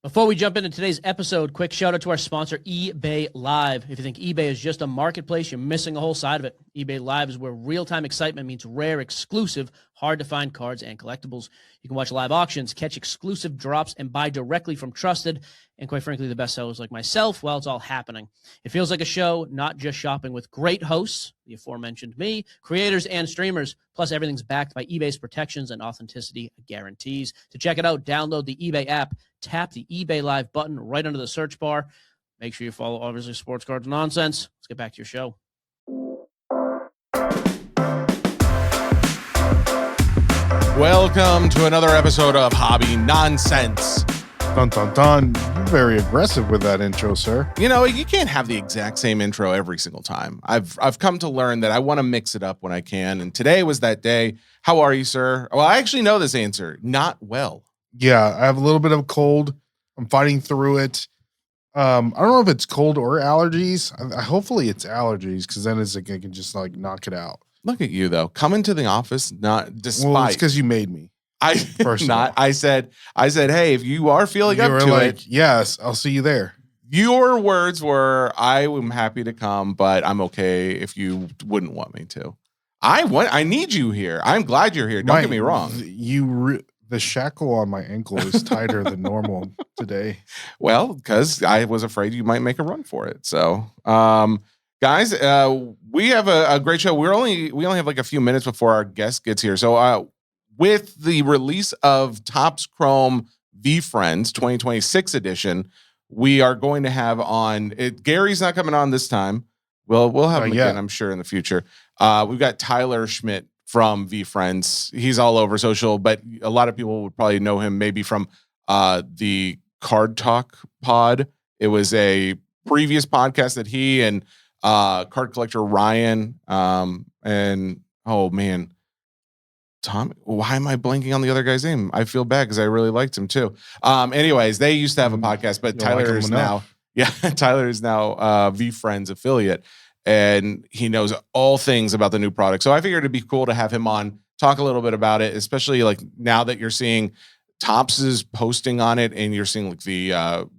Before we jump into today's episode, quick shout out to our sponsor, eBay Live. If you think eBay is just a marketplace, you're missing a whole side of it. eBay Live is where real-time excitement meets rare, exclusive, hard-to-find cards and collectibles. You can watch live auctions, catch exclusive drops, and buy directly from trusted and, quite frankly, the best sellers like myself while it's all happening. It feels like a show, not just shopping, with great hosts, the aforementioned me, creators, and streamers. Plus, everything's backed by eBay's protections and authenticity guarantees. To check it out, download the eBay app, tap the eBay Live button right under the search bar. Make sure you follow, obviously, Sports Cards Nonsense. Let's get back to your show. Welcome to another episode of Hobby Nonsense. Dun, dun, dun. You're very aggressive with that intro, sir. You know, you can't have the exact same intro every single time. I've come to learn that I want to mix it up when I can, and today was that day. How are you, sir? Well, I actually know this answer. Not well. Yeah, I have a little bit of cold. I'm fighting through it. I don't know if it's cold or allergies. Hopefully it's allergies, because then it's like I can just like knock it out. Look at you, though. Coming to the office, not despite. Well, it's because you made me. I said, hey, if you are feeling up to it, yes, I'll see you there. Your words were, I am happy to come, but I'm okay if you wouldn't want me to. I need you here. I'm glad you're here. Don't get me wrong. The shackle on my ankle is tighter than normal today. Well, because I was afraid you might make a run for it. So, guys, we have a great show. We only have like a few minutes before our guest gets here. So, with the release of Topps Chrome VeeFriends 2026 edition, we are going to have on it. Gary's not coming on this time. We'll have him again, I'm sure, in the future. We've got Tyler Schmitt from VeeFriends. He's all over social, but a lot of people would probably know him maybe from the Card Talk pod. It was a previous podcast that he and card collector Ryan and oh man, Tom. Why am I blanking on the other guy's name? I feel bad because I really liked him too. Anyways, they used to have a podcast, but Tyler is now VeeFriends affiliate. And he knows all things about the new product. So I figured it'd be cool to have him on, talk a little bit about it, especially like now that you're seeing Topps is posting on it and you're seeing like the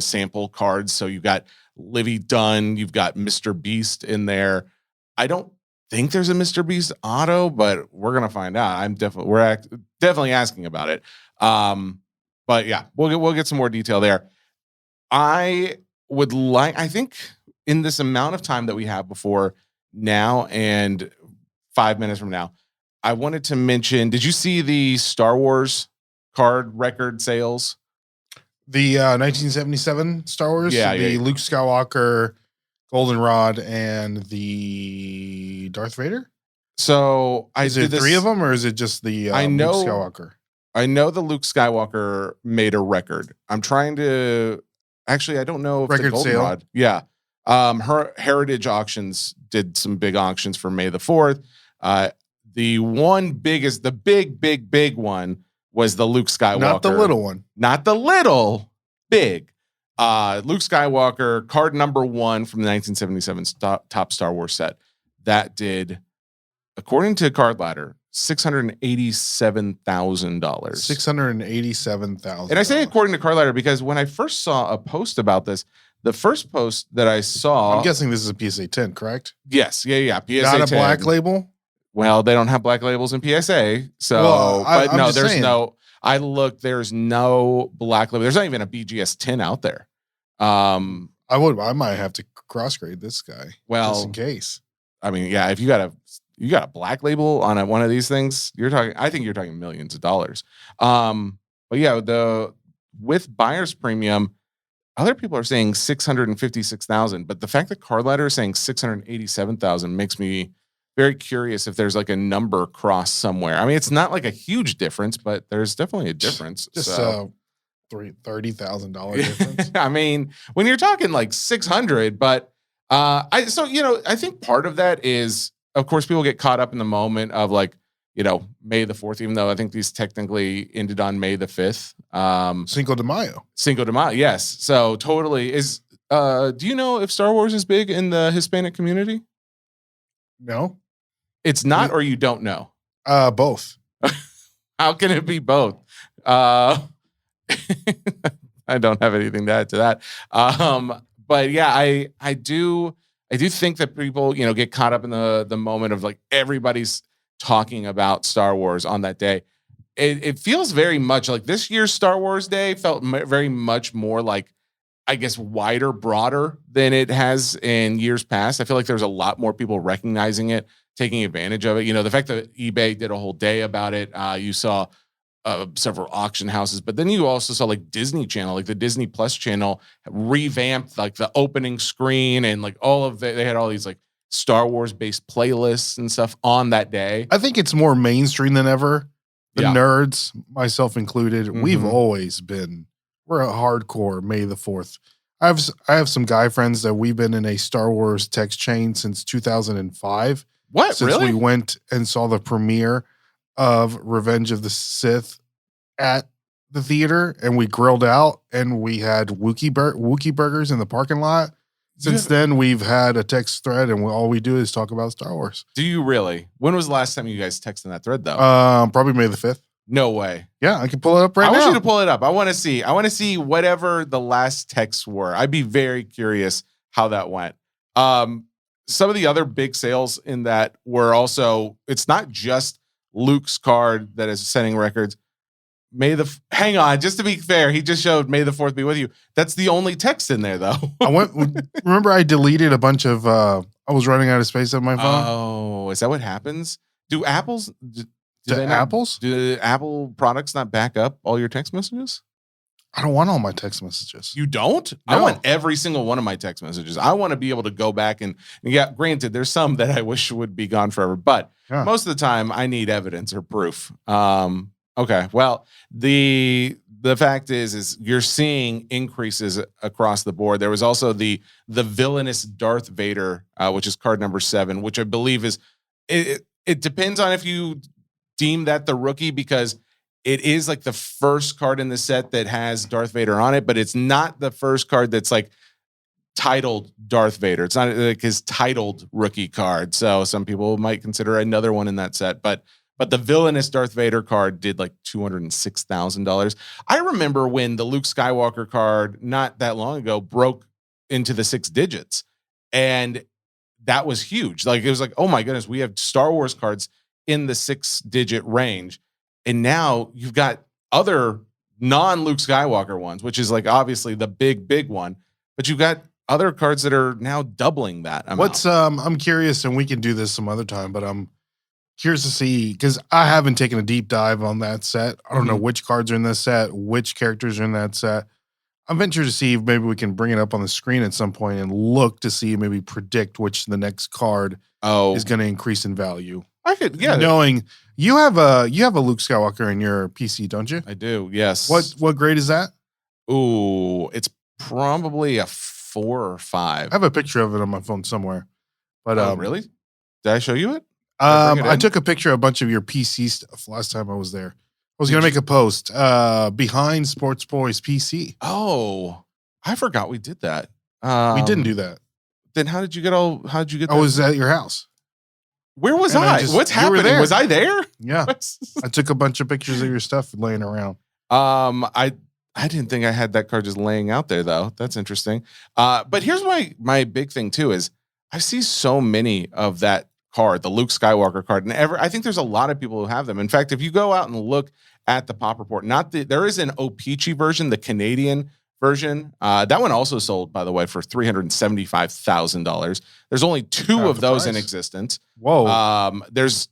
sample cards. So you've got Livy Dunn, you've got MrBeast in there. I don't think there's a MrBeast auto, but we're going to find out. We're definitely asking about it. But yeah, we'll get some more detail there. I think in this amount of time that we have before now and 5 minutes from now, I wanted to mention, did you see the Star Wars card record sales? The 1977 Star Wars? Yeah. Luke Skywalker, Goldenrod, and the Darth Vader? So is it three of them, or is it just the Luke Skywalker? I know the Luke Skywalker made a record. I'm trying to... Actually, I don't know if record the Goldenrod... sale? Yeah. Her Heritage Auctions did some big auctions for May the 4th. The big one was the Luke Skywalker. Not the little one. Not the little, big. Luke Skywalker, card number 1 from the 1977 top Star Wars set. That did, according to Card Ladder, $687,000. $687,000. And I say according to Card Ladder because when I first saw a post about this, the first post that I saw... I'm guessing this is a PSA 10, correct? Yes. Yeah. PSA Not a 10. black label? Well, they don't have black labels in PSA. So, there's no black label. There's not even a BGS 10 out there. I might have to cross-grade this guy. Well, just in case. I mean, yeah, if you got a black label on one of these things, I think you're talking millions of dollars. But yeah, with buyer's premium, other people are saying $656,000, but the fact that Card Ladder is saying $687,000 makes me very curious if there's like a number cross somewhere. I mean, it's not like a huge difference, but there's definitely a difference. Just $30,000 difference. I mean, when you're talking like 600, but I think part of that is, of course, people get caught up in the moment of like, May the 4th, even though I think these technically ended on May the 5th. Cinco de Mayo. Yes. So totally is, do you know if Star Wars is big in the Hispanic community? No. It's not, or you don't know? Both. How can it be both? I don't have anything to add to that. But yeah, I do think that people, get caught up in the moment of like everybody's talking about Star Wars on that day. It feels very much like this year's Star Wars Day felt very much more like, I guess, wider, broader than it has in years past. I feel like there's a lot more people recognizing it, taking advantage of it. The fact that eBay did a whole day about it. You saw several auction houses, but then you also saw like Disney Channel, like the Disney Plus channel revamped like the opening screen and like they had all these like Star Wars based playlists and stuff on that day. I think it's more mainstream than ever. The nerds, myself included, we've always been, we're a hardcore May the 4th. I have some guy friends that we've been in a Star Wars text chain since 2005. What? Since Really? we went and saw the premiere of Revenge of the Sith at the theater, and we grilled out and we had Wookiee burgers in the parking lot. Since then, we've had a text thread, and all we do is talk about Star Wars. Do you really? When was the last time you guys texted that thread, though? Probably May the 5th. No way. Yeah, I can pull it up right now. I want you to pull it up. I want to see whatever the last texts were. I'd be very curious how that went. Some of the other big sales in that were also, it's not just Luke's card that is setting records. Hang on, just to be fair, he just showed May the 4th be with you. That's the only text in there, though. Remember I deleted a bunch of, I was running out of space on my phone. Oh, is that what happens? Do Apple's, do Apple products not back up all your text messages? I don't want all my text messages. You don't? No. I want every single one of my text messages. I want to be able to go back and yeah, granted, there's some that I wish would be gone forever, but most of the time I need evidence or proof. Okay. Well, the fact is you're seeing increases across the board. There was also the villainous Darth Vader, which is card number 7, which I believe is it depends on if you deem that the rookie, because it is like the first card in the set that has Darth Vader on it, but it's not the first card that's like titled Darth Vader. It's not like his titled rookie card. So some people might consider another one in that set, but the villainous Darth Vader card did like $206,000. I remember when the Luke Skywalker card not that long ago broke into the 6 digits, and that was huge. Like it was like, oh my goodness, we have Star Wars cards in the 6-digit range. And now you've got other non-Luke Skywalker ones, which is like obviously the big one, but you've got other cards that are now doubling that amount. I'm curious, and we can do this some other time, but I'm curious to see, because I haven't taken a deep dive on that set. I don't know which cards are in this set, which characters are in that set. I'm ventured to see if maybe we can bring it up on the screen at some point and look to see, maybe predict which the next card is going to increase in value. I could, yeah. Knowing you have a Luke Skywalker in your PC, don't you? I do, yes. What grade is that? Ooh, it's probably a 4 or 5. I have a picture of it on my phone somewhere. But really? Did I show you it? I took a picture of a bunch of your PC stuff last time I was there. I was going to make a post behind Sports Boys PC. Oh, I forgot we did that. We didn't do that. Then how did you get that? I was at your house. Where was I? What's happening? Was I there? Yeah. I took a bunch of pictures of your stuff laying around. I didn't think I had that card just laying out there, though. That's interesting. But here's my big thing too is I see so many of that card, the Luke Skywalker card, and I think there's a lot of people who have them. In fact, if you go out and look at the pop report, there is an O-Pee-Chee version, the Canadian version. That one also sold, by the way, for $375,000. There's only 2 of those in existence. Whoa. There's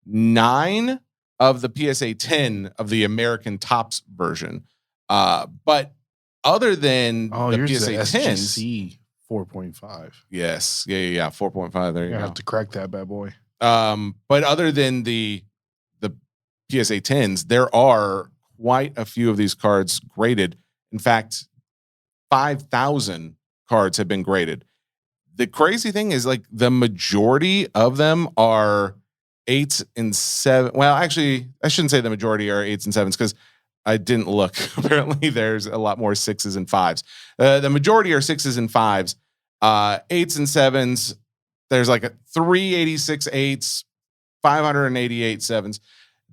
9 of the PSA 10 of the American Topps version. But other than the PSA 10s, 4.5. Yes. Yeah. 4.5. There you go. Have to crack that bad boy. But other than the PSA 10s, there are quite a few of these cards graded. In fact, 5,000 cards have been graded. The crazy thing is, like, the majority of them are 8s and 7. Well, actually, I shouldn't say the majority are 8s and 7s because I didn't look. Apparently, there's a lot more 6s and 5s. The majority are 6s and 5s. 8s and 7s, there's like 386 8s, 588 7s.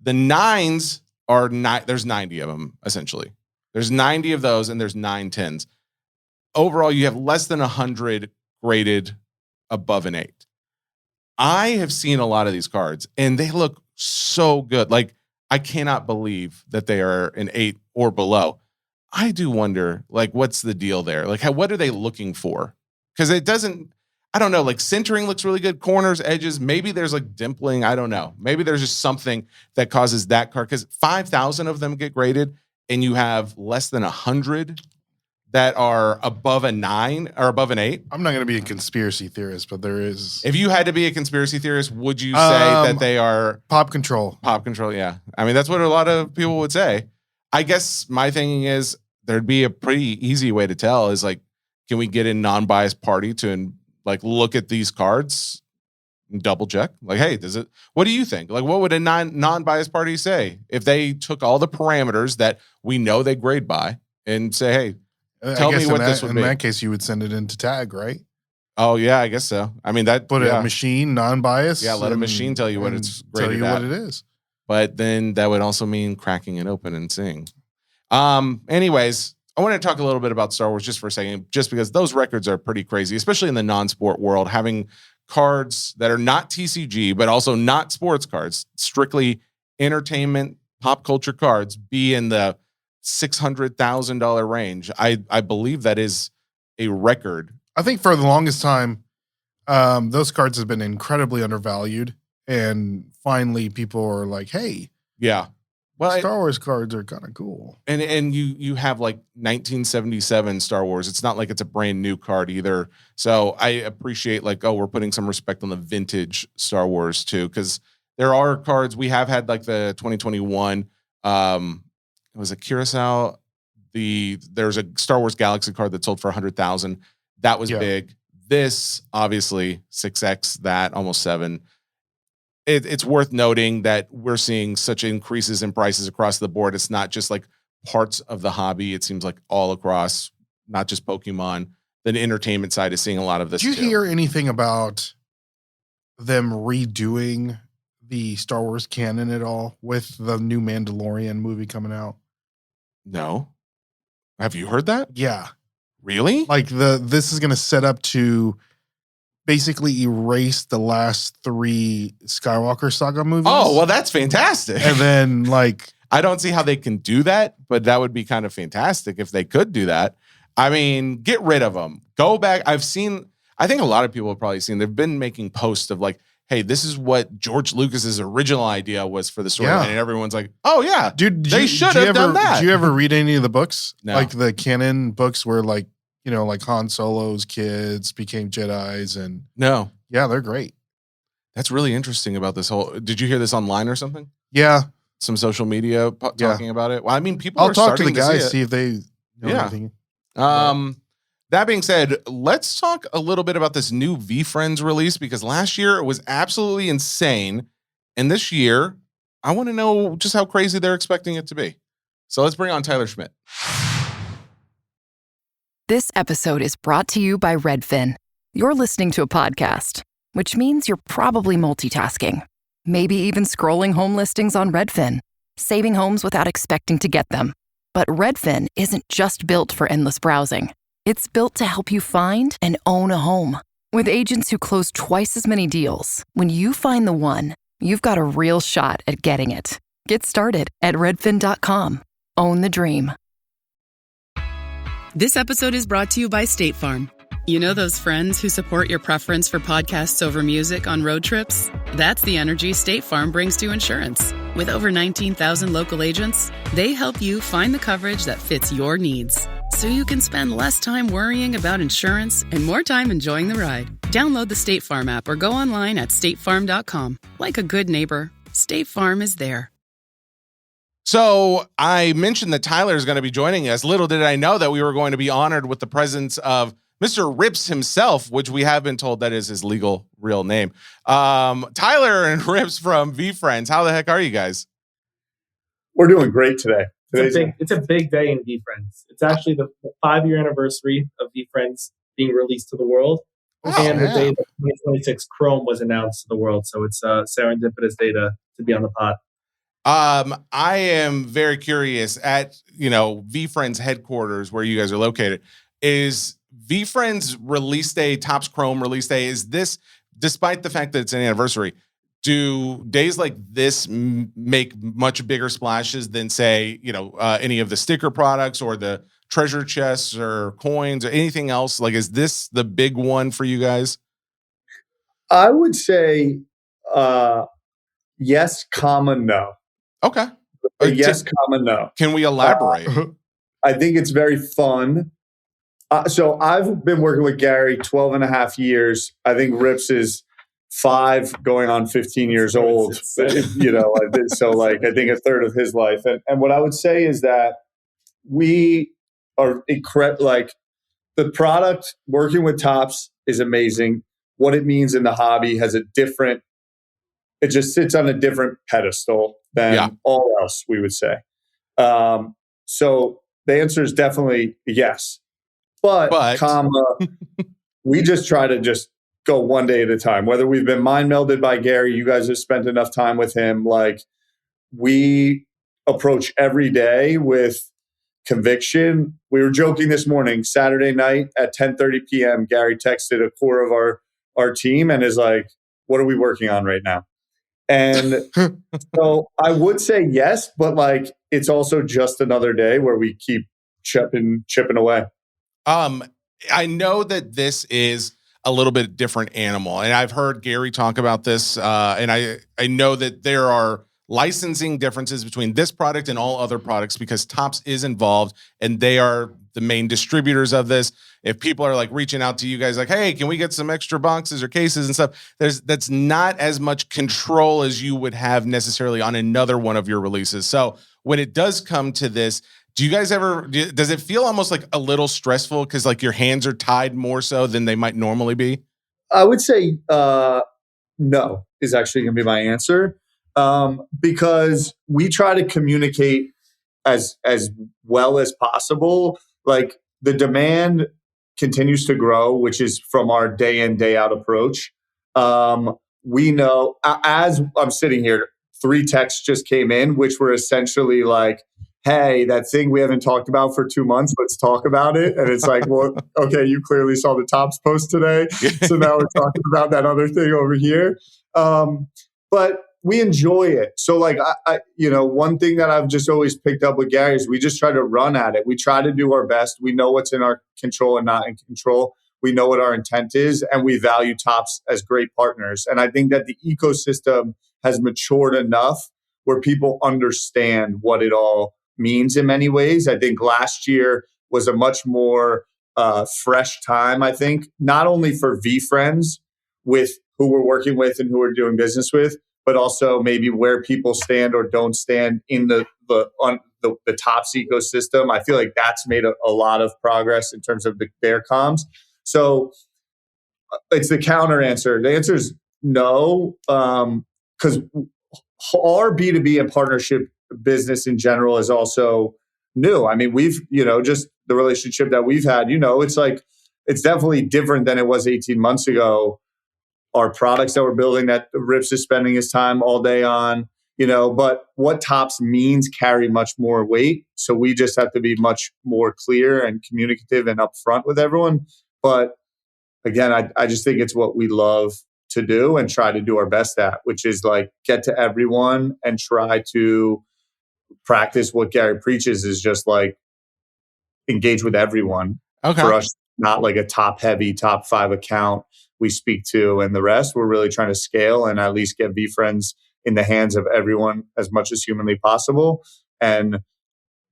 The 9s are there's 90 of them, essentially. There's 90 of those, and there's 9 10s. Overall, you have less than 100 graded above an 8. I have seen a lot of these cards, and they look so good. Like, I cannot believe that they are an 8 or below. I do wonder, like, what's the deal there? Like, what are they looking for? Because it doesn't, I don't know, like centering looks really good, corners, edges. Maybe there's like dimpling. I don't know. Maybe there's just something that causes that card, because 5,000 of them get graded, and you have less than 100 that are above a 9 or above an 8. I'm not going to be a conspiracy theorist, but there is. If you had to be a conspiracy theorist, would you say that they are pop control? Pop control, yeah. I mean, that's what a lot of people would say. I guess my thinking is there'd be a pretty easy way to tell is like, can we get a non-biased party to like look at these cards and double check? Like, hey, what do you think? Like, what would a non-biased party say if they took all the parameters that we know they grade by and say, hey, tell me what this would be? In that case, you would send it into tag, right? Oh yeah, I guess so. I mean, that put a machine non-biased. Yeah, let a machine tell you what it's graded tell you what it is. But then that would also mean cracking it open and seeing. Anyways, I want to talk a little bit about Star Wars just for a second, just because those records are pretty crazy, especially in the non-sport world, having cards that are not TCG, but also not sports cards, strictly entertainment, pop culture cards, be in the $600,000 range. I believe that is a record. I think for the longest time, those cards have been incredibly undervalued, and finally people are like, hey, yeah, well, Star Wars cards are kind of cool. And you have like 1977 Star Wars. It's not like it's a brand new card either. So I appreciate like, oh, we're putting some respect on the vintage Star Wars too, because there are cards we have had like the 2021. It was a Curacao. There's a Star Wars Galaxy card that sold for 100,000. That was big. This obviously 6x that, almost 7. It's worth noting that we're seeing such increases in prices across the board. It's not just like parts of the hobby. It seems like all across, not just Pokemon. The entertainment side is seeing a lot of this. Did you hear anything about them redoing the Star Wars canon at all with the new Mandalorian movie coming out? No. Have you heard that? Yeah. Really? Like this is going to set up to basically erase the last 3 Skywalker saga movies. Oh, well, that's fantastic. And then like, I don't see how they can do that, but that would be kind of fantastic if they could do that. I mean, get rid of them. Go back. I think a lot of people have probably seen, they've been making posts of like, hey, this is what George Lucas's original idea was for the story. And everyone's like, oh yeah, dude, they should have done that. Did you ever read any of the books? No. Like the canon books where like, you know, like Han Solo's kids became Jedis and no. Yeah, they're great. That's really interesting about this whole, did you hear this online or something? Yeah. Some social media talking about it. Well, I mean, people I'll are talk to the starting guys, see if they know anything. That being said, let's talk a little bit about this new VeeFriends release, because last year it was absolutely insane. And this year, I want to know just how crazy they're expecting it to be. So let's bring on Tyler Schmitt. This episode is brought to you by Redfin. You're listening to a podcast, which means you're probably multitasking. Maybe even scrolling home listings on Redfin, saving homes without expecting to get them. But Redfin isn't just built for endless browsing. It's built to help you find and own a home. With agents who close twice as many deals, when you find the one, you've got a real shot at getting it. Get started at redfin.com. Own the dream. This episode is brought to you by State Farm. You know those friends who support your preference for podcasts over music on road trips? That's the energy State Farm brings to insurance. With over 19,000 local agents, they help you find the coverage that fits your needs, so you can spend less time worrying about insurance and more time enjoying the ride. Download the State Farm app or go online at statefarm.com. Like a good neighbor, State Farm is there. So I mentioned that Tyler is going to be joining us. Little did I know that we were going to be honored with the presence of Mr. Rips himself, which we have been told that is his legal real name. Tyler and Rips from VeeFriends. How the heck are you guys? We're doing great today. It's a big day in VeeFriends. It's actually the 5-year anniversary of VeeFriends being released to the world. And the day that 2026 Chrome was announced to the world. So it's a serendipitous day to be on the pod. I am very curious at, VeeFriends headquarters where you guys are located. Is VeeFriends release day, Topps Chrome release day, is this, despite the fact that it's an anniversary, do days like this make much bigger splashes than, say, any of the sticker products or the treasure chests or coins or anything else? Like, is this the big one for you guys? I would say yes, comma, no. Okay. Yes, comma, no. Can we elaborate? I think it's very fun. So I've been working with Gary 12 and a half years. I think Rips is 5 going on 15 years old. So like I think a third of his life. And what I would say is that we are incredible. Like the product working with Topps is amazing. What it means in the hobby has it just sits on a different pedestal than all else, we would say. So the answer is definitely yes. But comma, we just try to just go one day at a time. Whether we've been mind melded by Gary, you guys have spent enough time with him. Like we approach every day with conviction. We were joking this morning, Saturday night at 10:30 p.m. Gary texted a core of our team and is like, "What are we working on right now?" And so I would say yes, but like it's also just another day where we keep chipping away. I know that this is a little bit different animal, and I've heard Gary talk about this, and I know that there are licensing differences between this product and all other products because Topps is involved, and they are the main distributors of this. If people are like reaching out to you guys like, hey, can we get some extra boxes or cases and stuff? That's not as much control as you would have necessarily on another one of your releases. So when it does come to this, do you guys does it feel almost like a little stressful because like your hands are tied more so than they might normally be? I would say no is actually going to be my answer because we try to communicate as well as possible. Like the demand continues to grow, which is from our day in, day out approach. We know as I'm sitting here, 3 texts just came in, which were essentially like, hey, that thing we haven't talked about for 2 months, let's talk about it. And it's like, well, okay, you clearly saw the Topps post today. So now we're talking about that other thing over here. But we enjoy it. So like, I one thing that I've just always picked up with Gary is we just try to run at it. We try to do our best. We know what's in our control and not in control. We know what our intent is, and we value Topps as great partners. And I think that the ecosystem has matured enough where people understand what it all means in many ways. I think last year was a much more fresh time, I think, not only for VeeFriends with who we're working with and who we're doing business with, but also maybe where people stand or don't stand in the Topps ecosystem. I feel like that's made a lot of progress in terms of their comms. So it's the counter answer. The answer is no, because our B2B and partnership business in general is also new. I mean, we've, just the relationship that we've had, it's like, it's definitely different than it was 18 months ago. Our products that we're building that Rips is spending his time all day on, but what Topps means carry much more weight. So we just have to be much more clear and communicative and upfront with everyone. But again, I just think it's what we love to do and try to do our best at, which is like get to everyone and try to practice what Gary preaches is just like engage with everyone. Okay. For us, not like a top 5 account we speak to, and the rest we're really trying to scale and at least get VeeFriends in the hands of everyone as much as humanly possible. And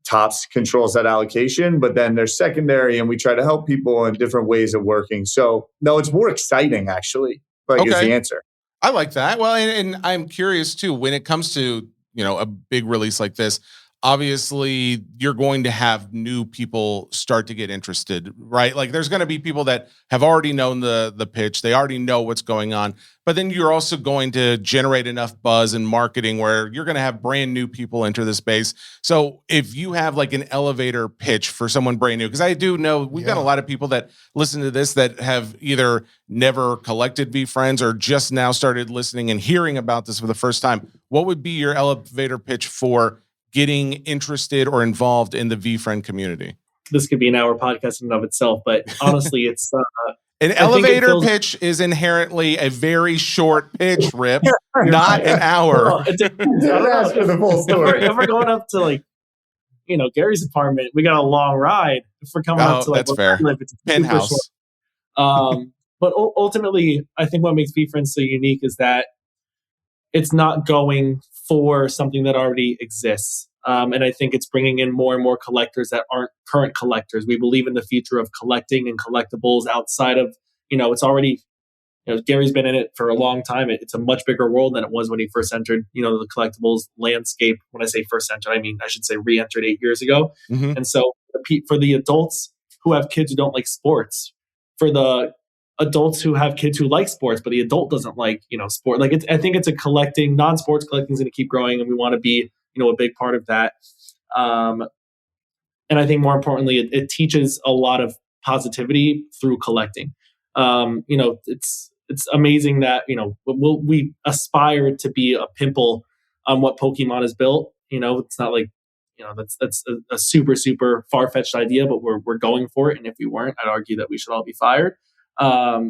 Topps controls that allocation, but then there's secondary, and we try to help people in different ways of working. So no, it's more exciting actually. Is the answer. I like that. Well, and I'm curious too, when it comes to, a big release like this, obviously you're going to have new people start to get interested, right? Like there's going to be people that have already known the pitch. They already know what's going on, but then you're also going to generate enough buzz and marketing where you're going to have brand new people enter the space. So if you have like an elevator pitch for someone brand new, because I do know we've got a lot of people that listen to this that have either never collected VeeFriends or just now started listening and hearing about this for the first time. What would be your elevator pitch for getting interested or involved in the VeeFriend community? This could be an hour podcast in and of itself, but honestly, it's an elevator pitch is inherently a very short pitch, Rip, not an hour. Ask for the full story. If we're going up to like, Gary's apartment, we got a long ride. If we're coming up to like, that's fair. It's Penthouse. But ultimately, I think what makes VeeFriends so unique is that it's not going for something that already exists. And I think it's bringing in more and more collectors that aren't current collectors. We believe in the future of collecting and collectibles outside of, it's already, Gary's been in it for a long time. It's a much bigger world than it was when he first entered, the collectibles landscape. When I say first entered, I mean, I should say re-entered 8 years ago. Mm-hmm. And so for the adults who have kids who don't like sports, for the adults who have kids who like sports, but the adult doesn't like, sport. Like I think it's a collecting, non-sports collecting is going to keep growing, and we want to be, a big part of that. And I think more importantly, it teaches a lot of positivity through collecting. It's amazing that, we aspire to be a pimple on what Pokemon has built. It's not like, that's a super, super far-fetched idea, but we're going for it. And if we weren't, I'd argue that we should all be fired. But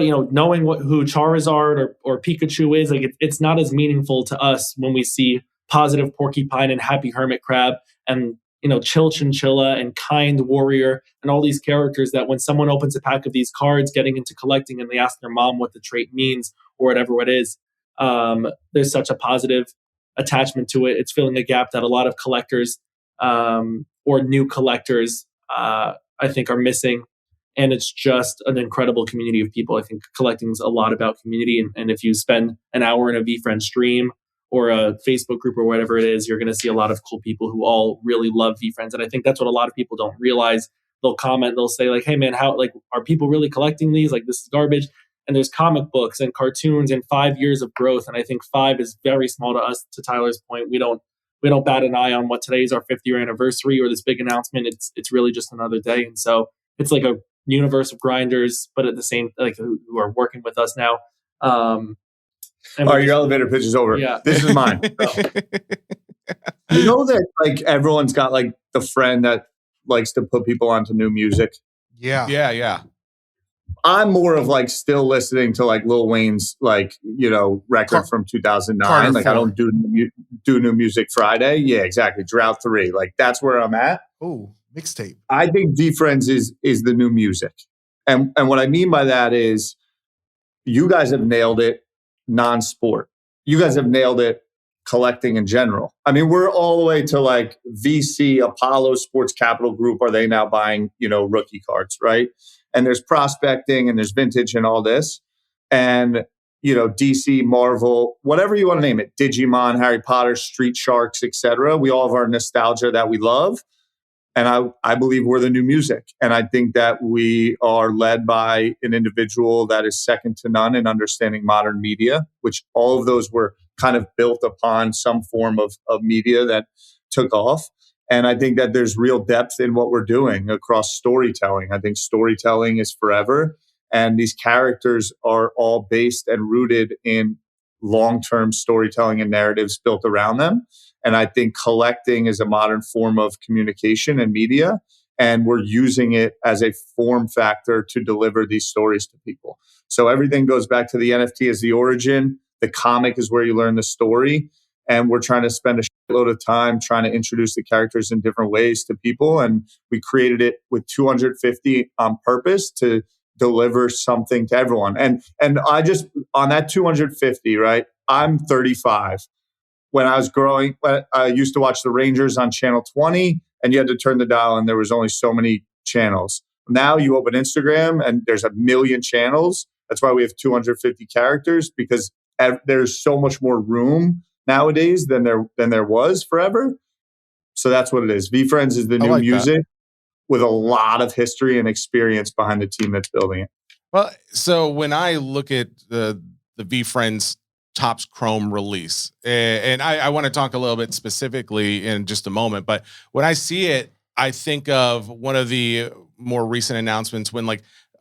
knowing who Charizard or Pikachu is, like it's not as meaningful to us when we see positive Porcupine and Happy Hermit Crab and Chill Chinchilla and Kind Warrior and all these characters that when someone opens a pack of these cards getting into collecting and they ask their mom what the trait means or whatever it is, there's such a positive attachment to it. It's filling a gap that a lot of collectors or new collectors I think are missing. And it's just an incredible community of people. I think collecting is a lot about community. And if you spend an hour in a VeeFriends stream or a Facebook group or whatever it is, you're going to see a lot of cool people who all really love VeeFriends. And I think that's what a lot of people don't realize. They'll comment, they'll say like, hey man, are people really collecting these? Like, this is garbage. And there's comic books and cartoons and 5 years of growth. And I think 5 is very small to us. To Tyler's point, we don't bat an eye on what today is our 5th year anniversary or this big announcement. It's really just another day. And so it's like a universe of grinders, but at the same, like who are working with us now. Your elevator pitch is over. Yeah. This is mine. You know that like everyone's got like the friend that likes to put people onto new music. Yeah. I'm more of like still listening to like Lil Wayne's like, record from 2009. Like I don't do new music Friday. Yeah, exactly. Drought 3. Like that's where I'm at. Oh, mixtape. I think VeeFriends is the new music. And what I mean by that is you guys have nailed it non-sport. You guys have nailed it collecting in general. I mean, we're all the way to like VC, Apollo Sports Capital Group. Are they now buying, rookie cards, right? And there's prospecting and there's vintage and all this. And, DC, Marvel, whatever you want to name it, Digimon, Harry Potter, Street Sharks, etc. We all have our nostalgia that we love. And I believe we're the new music. And I think that we are led by an individual that is second to none in understanding modern media, which all of those were kind of built upon some form of media that took off. And I think that there's real depth in what we're doing across storytelling. I think storytelling is forever. And these characters are all based and rooted in long-term storytelling and narratives built around them. And I think collecting is a modern form of communication and media. And we're using it as a form factor to deliver these stories to people. So everything goes back to the NFT as the origin. The comic is where you learn the story. And we're trying to spend a shitload of time trying to introduce the characters in different ways to people. And we created it with 250 on purpose to deliver something to everyone. And I just, on that 250, right? I'm 35. When I was growing, I used to watch the Rangers on channel 20 and you had to turn the dial and there was only so many channels. Now you open Instagram and there's a million channels. That's why we have 250 characters, because there's so much more room nowadays than there was forever. So that's what it is. VeeFriends is the new like music with a lot of history and experience behind the team that's building it. Well, so when I look at the VeeFriends Topps Chrome release, and I want to talk a little bit specifically in just a moment, but when I see it, I think of one of the more recent announcements when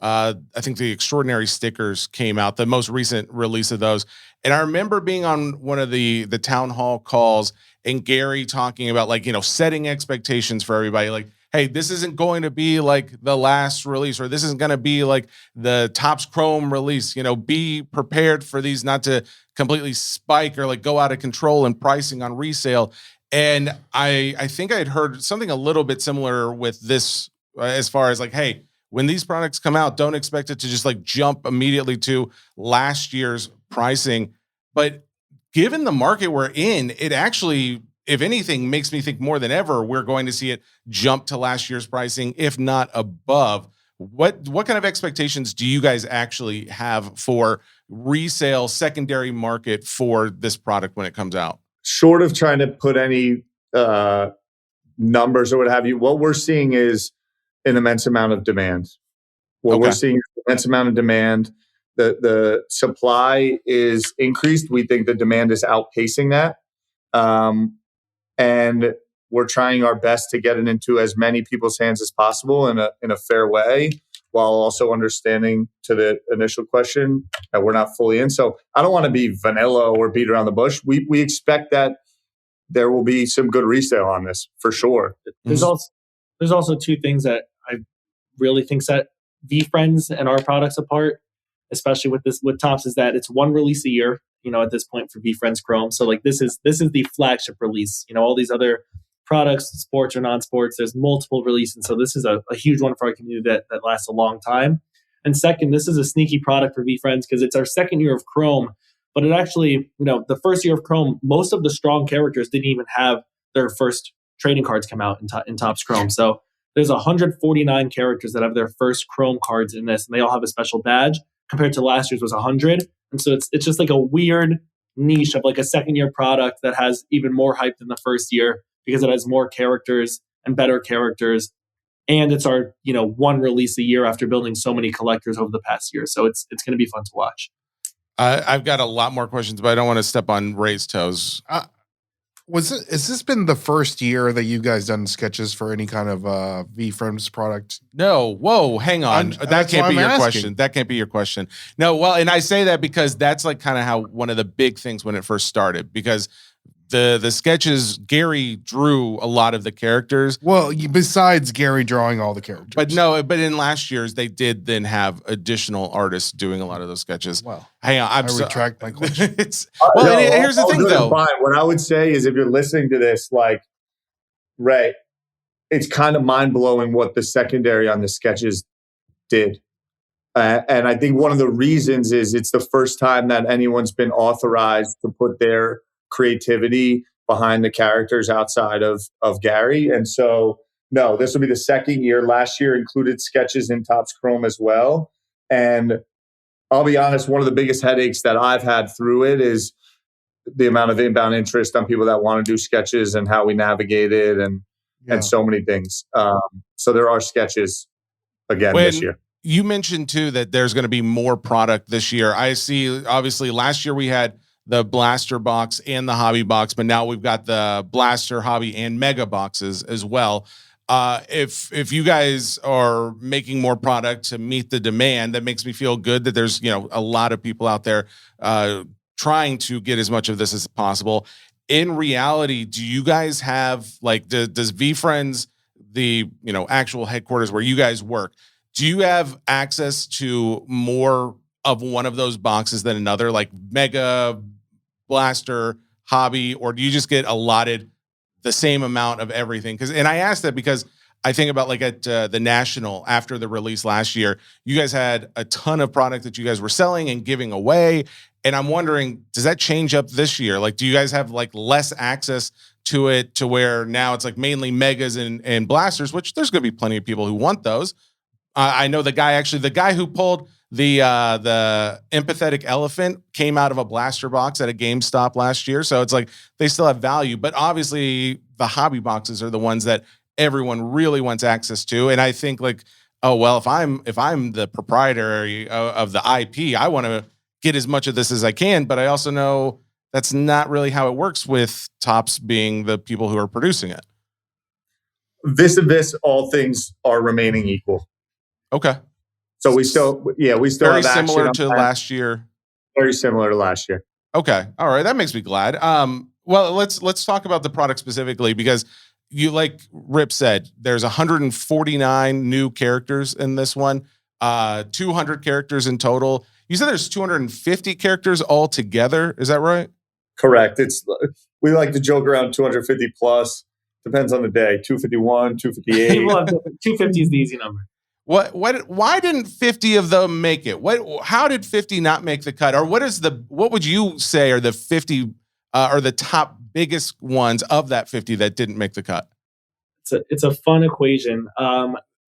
I think the Extraordinary stickers came out, the most recent release of those. And I remember being on one of the town hall calls and Gary talking about setting expectations for everybody. Like, hey, this isn't going to be like the last release, or this isn't going to be like the Topps Chrome release. Be prepared for these not to completely spike or go out of control in pricing on resale. And I think I had heard something a little bit similar with this, as far as hey, when these products come out, don't expect it to just jump immediately to last year's pricing. But given the market we're in, it actually, if anything, makes me think more than ever we're going to see it jump to last year's pricing, if not above. What kind of expectations do you guys actually have for resale secondary market for this product when it comes out? Short of trying to put any numbers or what have you, what we're seeing is an immense amount of demand. We're seeing an immense amount of demand. The supply is increased. We think the demand is outpacing that. And we're trying our best to get it into as many people's hands as possible in a fair way, while also understanding, to the initial question, that we're not fully in. So I don't want to be vanilla or beat around the bush. We expect that there will be some good resale on this for sure. There's also two things that I really think set VeeFriends and our products apart, especially with Topps, is that it's one release a year, at this point for VeeFriends Chrome. So this is the flagship release. All these other products, sports or non-sports, there's multiple releases. So this is a huge one for our community that lasts a long time. And second, this is a sneaky product for VeeFriends because it's our second year of Chrome, but it actually, the first year of Chrome, most of the strong characters didn't even have their first trading cards come out in Topps Chrome. So there's 149 characters that have their first Chrome cards in this, and they all have a special badge, compared to last year's was 100. And so it's just a weird niche of a second year product that has even more hype than the first year because it has more characters and better characters. And it's our, one release a year after building so many collectors over the past year. So it's going to be fun to watch. I've got a lot more questions, but I don't want to step on Ray's toes. Has this been the first year that you guys done sketches for any kind of VeeFriends product? No. Whoa, hang on. That can't be your question. That can't be your question. No, well, and I say that because that's kind of how one of the big things when it first started, because the sketches, Gary drew a lot of the characters. Well, besides Gary drawing all the characters. But in last years, they did then have additional artists doing a lot of those sketches. Well, hang on. I retract my question. Here's the thing, though. Fine. What I would say is if you're listening to this, Ray, it's kind of mind-blowing what the secondary on the sketches did. And I think one of the reasons is it's the first time that anyone's been authorized to put their creativity behind the characters outside of Gary. And so, no, this will be the second year. Last year included sketches in Topps Chrome as well. And I'll be honest, one of the biggest headaches that I've had through it is the amount of inbound interest on people that want to do sketches and how we navigate it and so many things. So there are sketches again this year. You mentioned too that there's going to be more product this year. I see, obviously last year we had the Blaster box and the Hobby box, but now we've got the Blaster, Hobby, and Mega boxes as well. If you guys are making more product to meet the demand, that makes me feel good that there's a lot of people out there trying to get as much of this as possible. In reality, do you guys have does VeeFriends, the actual headquarters where you guys work, do you have access to more of one of those boxes than another, like Mega, Blaster, Hobby, or do you just get allotted the same amount of everything? And I asked that because I think about at the National after the release last year, you guys had a ton of product that you guys were selling and giving away. And I'm wondering, does that change up this year? Do you guys have less access to it to where now it's mainly Megas and Blasters, which there's going to be plenty of people who want those. I know the guy who pulled the empathetic elephant came out of a blaster box at a GameStop last year. So it's like they still have value, but obviously the hobby boxes are the ones that everyone really wants access to. And I think like, oh, well, if I'm the proprietor of the IP, I want to get as much of this as I can, but I also know that's not really how it works with Topps being the people who are producing it. This, all things are remaining equal. Okay. So we still very have similar to last year. Very similar to last year. Okay. All right. That makes me glad. Well, let's talk about the product specifically, because you, like Rip said, there's 149 new characters in this one, 200 characters in total. You said there's 250 characters altogether. Is that right? Correct. We like to joke around 250 plus. Depends on the day. 251, 258. 250 is the easy number. Why didn't 50 of them make it? How did 50 not make the cut? Or what would you say are the 50 or the top biggest ones of that 50 that didn't make the cut? It's a fun equation.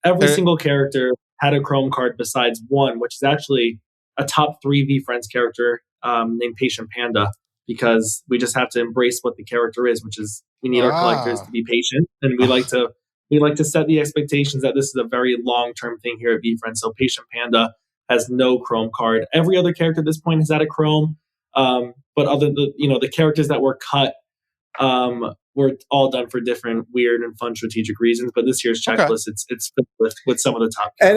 Every single character had a Chrome card besides one, which is actually a top 3 VeeFriends character named Patient Panda, because we just have to embrace what the character is, which is we need our collectors to be patient, and we like to set the expectations that this is a very long-term thing here at VeeFriends. So Patient Panda has no Chrome card. Every other character at this point has had a Chrome, but the characters that were cut were all done for different weird and fun strategic reasons. But this year's checklist, it's filled with some of the top. And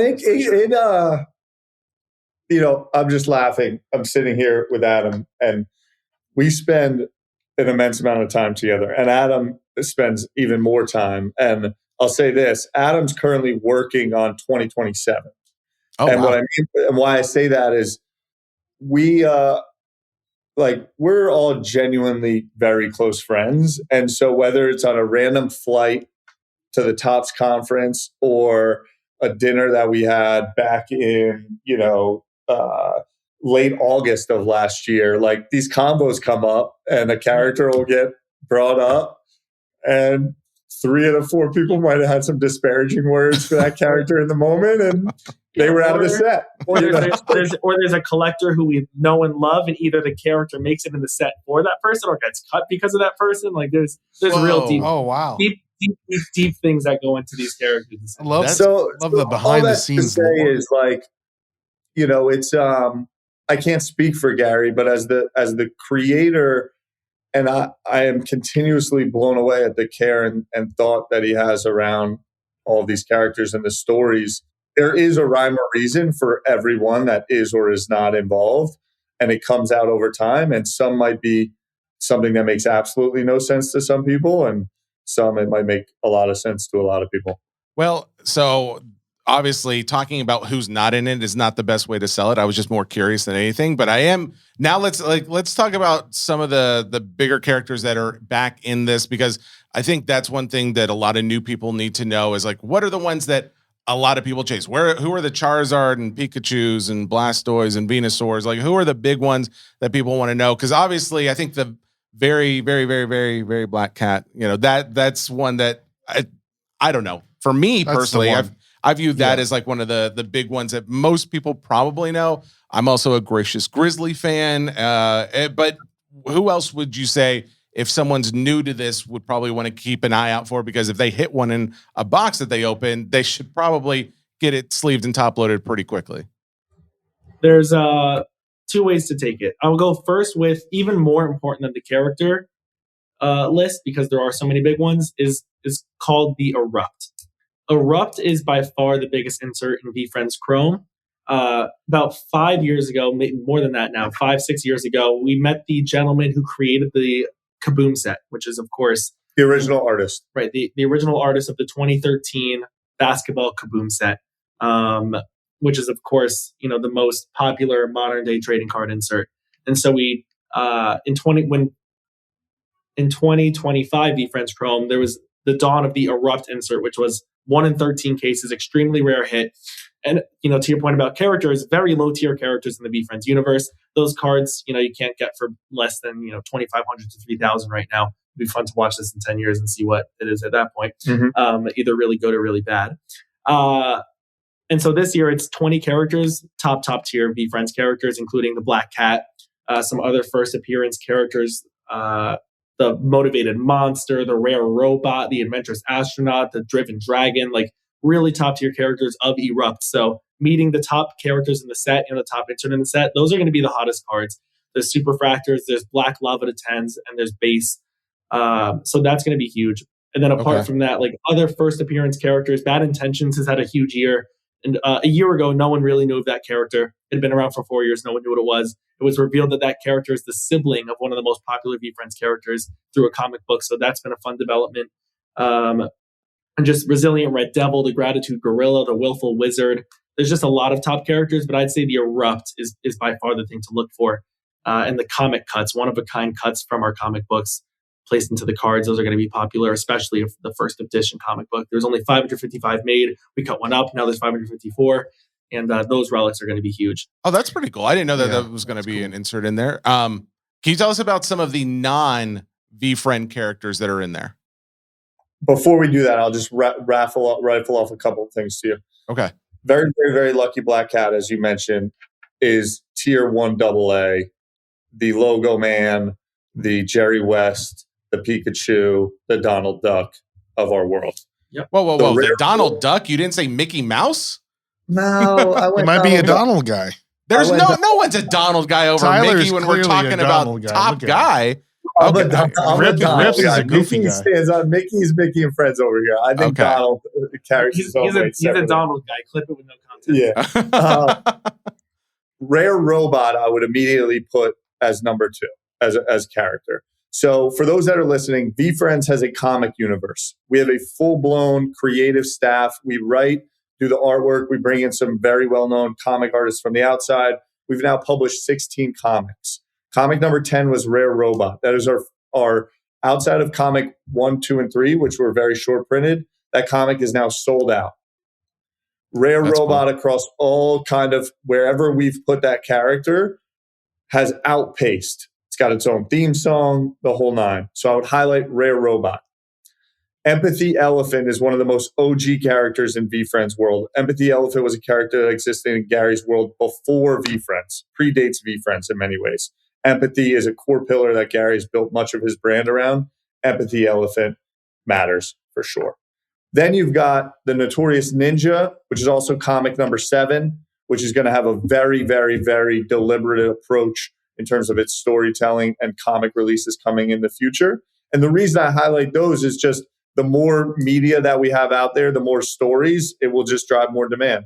I'm just laughing. I'm sitting here with Adam, and we spend an immense amount of time together, and Adam spends even more time. And I'll say this: Adam's currently working on 2027. Oh, and wow. what I mean, and why I say that is we're all genuinely very close friends. And so whether it's on a random flight to the Topps conference or a dinner that we had back in, late August of last year, like these combos come up and a character will get brought up, and 3 of the 4 people might have had some disparaging words for that character in the moment, and they were out of the set. Or there's a collector who we know and love, and either the character makes it in the set for that person or gets cut because of that person. Like there's real deep, deep things that go into these characters. I love the behind the scenes. Is like, it's I can't speak for Gary, but as the creator, and I am continuously blown away at the care and thought that he has around all of these characters and the stories. There is a rhyme or reason for everyone that is or is not involved, and it comes out over time. And some might be something that makes absolutely no sense to some people, and some it might make a lot of sense to a lot of people. Well, so obviously talking about who's not in it is not the best way to sell it. I was just more curious than anything, but I am now. Let's talk about some of the bigger characters that are back in this, because I think that's one thing that a lot of new people need to know is like, what are the ones that a lot of people chase? Who are the Charizard and Pikachus and Blastoise and Venusaurs? Like, who are the big ones that people want to know? Because obviously I think the very, very, very, very, very Black Cat, that's one that I don't know. For me personally, I view that as like one of the big ones that most people probably know. I'm also a Gracious Grizzly fan. But who else would you say, if someone's new to this, would probably want to keep an eye out for? Because if they hit one in a box that they open, they should probably get it sleeved and top loaded pretty quickly. There's 2 ways to take it. I'll go first with even more important than the character list, because there are so many big ones, is called the Erupt. Erupt is by far the biggest insert in VeeFriends Chrome. About 5 years ago, maybe more than that now, 5-6 years ago, we met the gentleman who created the Kaboom set, which is, of course, the original artist. Right, the original artist of the 2013 basketball Kaboom set, which is, of course, the most popular modern day trading card insert. And so we in 2025 VeeFriends Chrome, there was the dawn of the Erupt insert, which was 1 in 13 cases, extremely rare hit. And, to your point about characters, very low tier characters in the VeeFriends universe. Those cards, you can't get for less than, 2,500 to 3,000 right now. It'd be fun to watch this in 10 years and see what it is at that point. Mm-hmm. Either really good or really bad. And And so this year it's 20 characters, top tier VeeFriends characters, including the Black Cat, some other first appearance characters, the Motivated Monster, the Rare Robot, the Adventurous Astronaut, the Driven Dragon, like really top tier characters of Erupt. So meeting the top characters in the set and the top intern in the set, those are going to be the hottest cards. There's Superfractors, there's Black Lava to 10s, and there's Base. So that's going to be huge. And then apart from that, like other first appearance characters, Bad Intentions has had a huge year. And a year ago, no one really knew of that character. It had been around for 4 years. No one knew what it was. It was revealed that that character is the sibling of one of the most popular VeeFriends characters through a comic book. So that's been a fun development. And just Resilient Red Devil, the Gratitude Gorilla, the Willful Wizard. There's just a lot of top characters, but I'd say the Erupt is by far the thing to look for. And the comic cuts, one-of-a-kind cuts from our comic books placed into the cards. Those are going to be popular, especially if the first edition comic book. There's only 555 made. We cut one up. Now there's 554. And those relics are going to be huge. Oh, that's pretty cool. I didn't know that that was going to be an insert in there. Can you tell us about some of the non-VeeFriend characters that are in there? Before we do that, I'll just rifle off a couple of things to you. Okay. Very, very, very lucky Black Cat, as you mentioned, is tier 1 AA, the Logo Man, the Jerry West, the Pikachu, the Donald Duck of our world. Yep. Whoa. The Donald Duck? You didn't say Mickey Mouse? No, I went. It might be a Donald guy. There's no one's a Donald guy over Tyler's Mickey when we're talking about guy. top guy. I'm Okay. Rips is a goofy Mickey guy. stands on Mickey's Mickey and Friends over here. I think Okay. Donald carries his own weight He's a separately. Donald guy. Clip it with no context. Yeah. Rare Robot, I would immediately put as number 2 as character. So for those that are listening, VeeFriends has a comic universe. We have a full-blown creative staff. We write, do the artwork. We bring in some very well-known comic artists from the outside. We've now published 16 comics. Comic number 10 was Rare Robot. That is our outside of comic 1, 2, and 3, which were very short printed. That comic is now sold out. Rare That's Robot cool. across all kind of wherever we've put that character has outpaced. It's got its own theme song, the whole nine. So I would highlight Rare Robot. Empathy Elephant is one of the most OG characters in VeeFriends world. Empathy Elephant was a character that existed in Gary's world before VeeFriends, predates VeeFriends in many ways. Empathy is a core pillar that Gary's built much of his brand around. Empathy Elephant matters for sure. Then you've got the Notorious Ninja, which is also comic number 7, which is going to have a very, very, very deliberate approach in terms of its storytelling and comic releases coming in the future. And the reason I highlight those is just the more media that we have out there, the more stories, it will just drive more demand.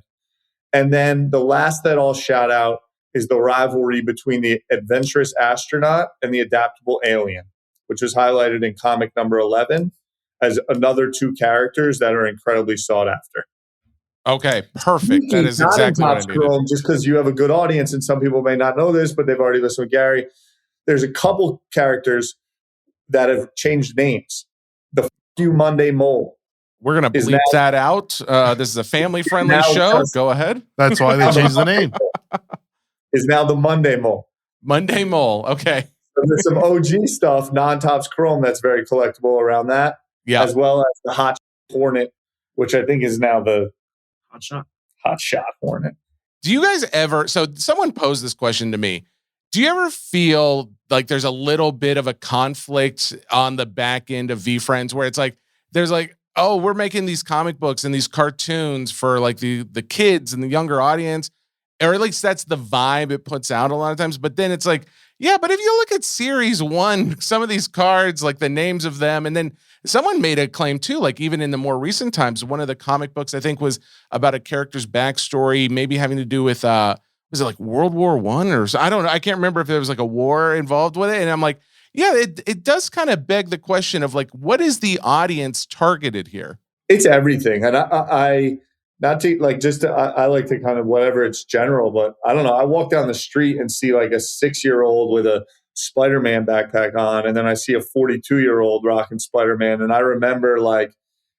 And then the last that I'll shout out is the rivalry between the Adventurous Astronaut and the Adaptable Alien, which is highlighted in comic number 11 as another 2 characters that are incredibly sought after. Okay, perfect. That is exactly what I needed. Chrome, just because you have a good audience, and some people may not know this, but they've already listened to Gary. There's a couple characters that have changed names. The F You Monday Mole. We're going to bleep that out. This is a family-friendly show. Go ahead. That's why they changed the name. Is now the Monday Mole. Monday Mole. Okay. So there's some OG stuff, non-Topps Chrome, that's very collectible around that. Yeah. As well as the Hot Hornet, which I think is now the Hot Shot Hornet. Do you guys ever, so someone posed this question to me. Do you ever feel like there's a little bit of a conflict on the back end of VeeFriends where it's like, there's like, oh, we're making these comic books and these cartoons for like the kids and the younger audience, or at least that's the vibe it puts out a lot of times. But then it's like, yeah, but if you look at series 1, some of these cards, like the names of them, and then someone made a claim too, like even in the more recent times, one of the comic books I think was about a character's backstory, maybe having to do with, was it like World War I or so? I don't know. I can't remember if there was like a war involved with it. And I'm like, yeah, it does kind of beg the question of like, what is the audience targeted here? It's everything. And I not to like just to, I like to kind of whatever it's general, but I don't know. I walk down the street and see like a 6-year-old with a Spider-Man backpack on, and then I see a 42-year-old rocking Spider-Man, and I remember like,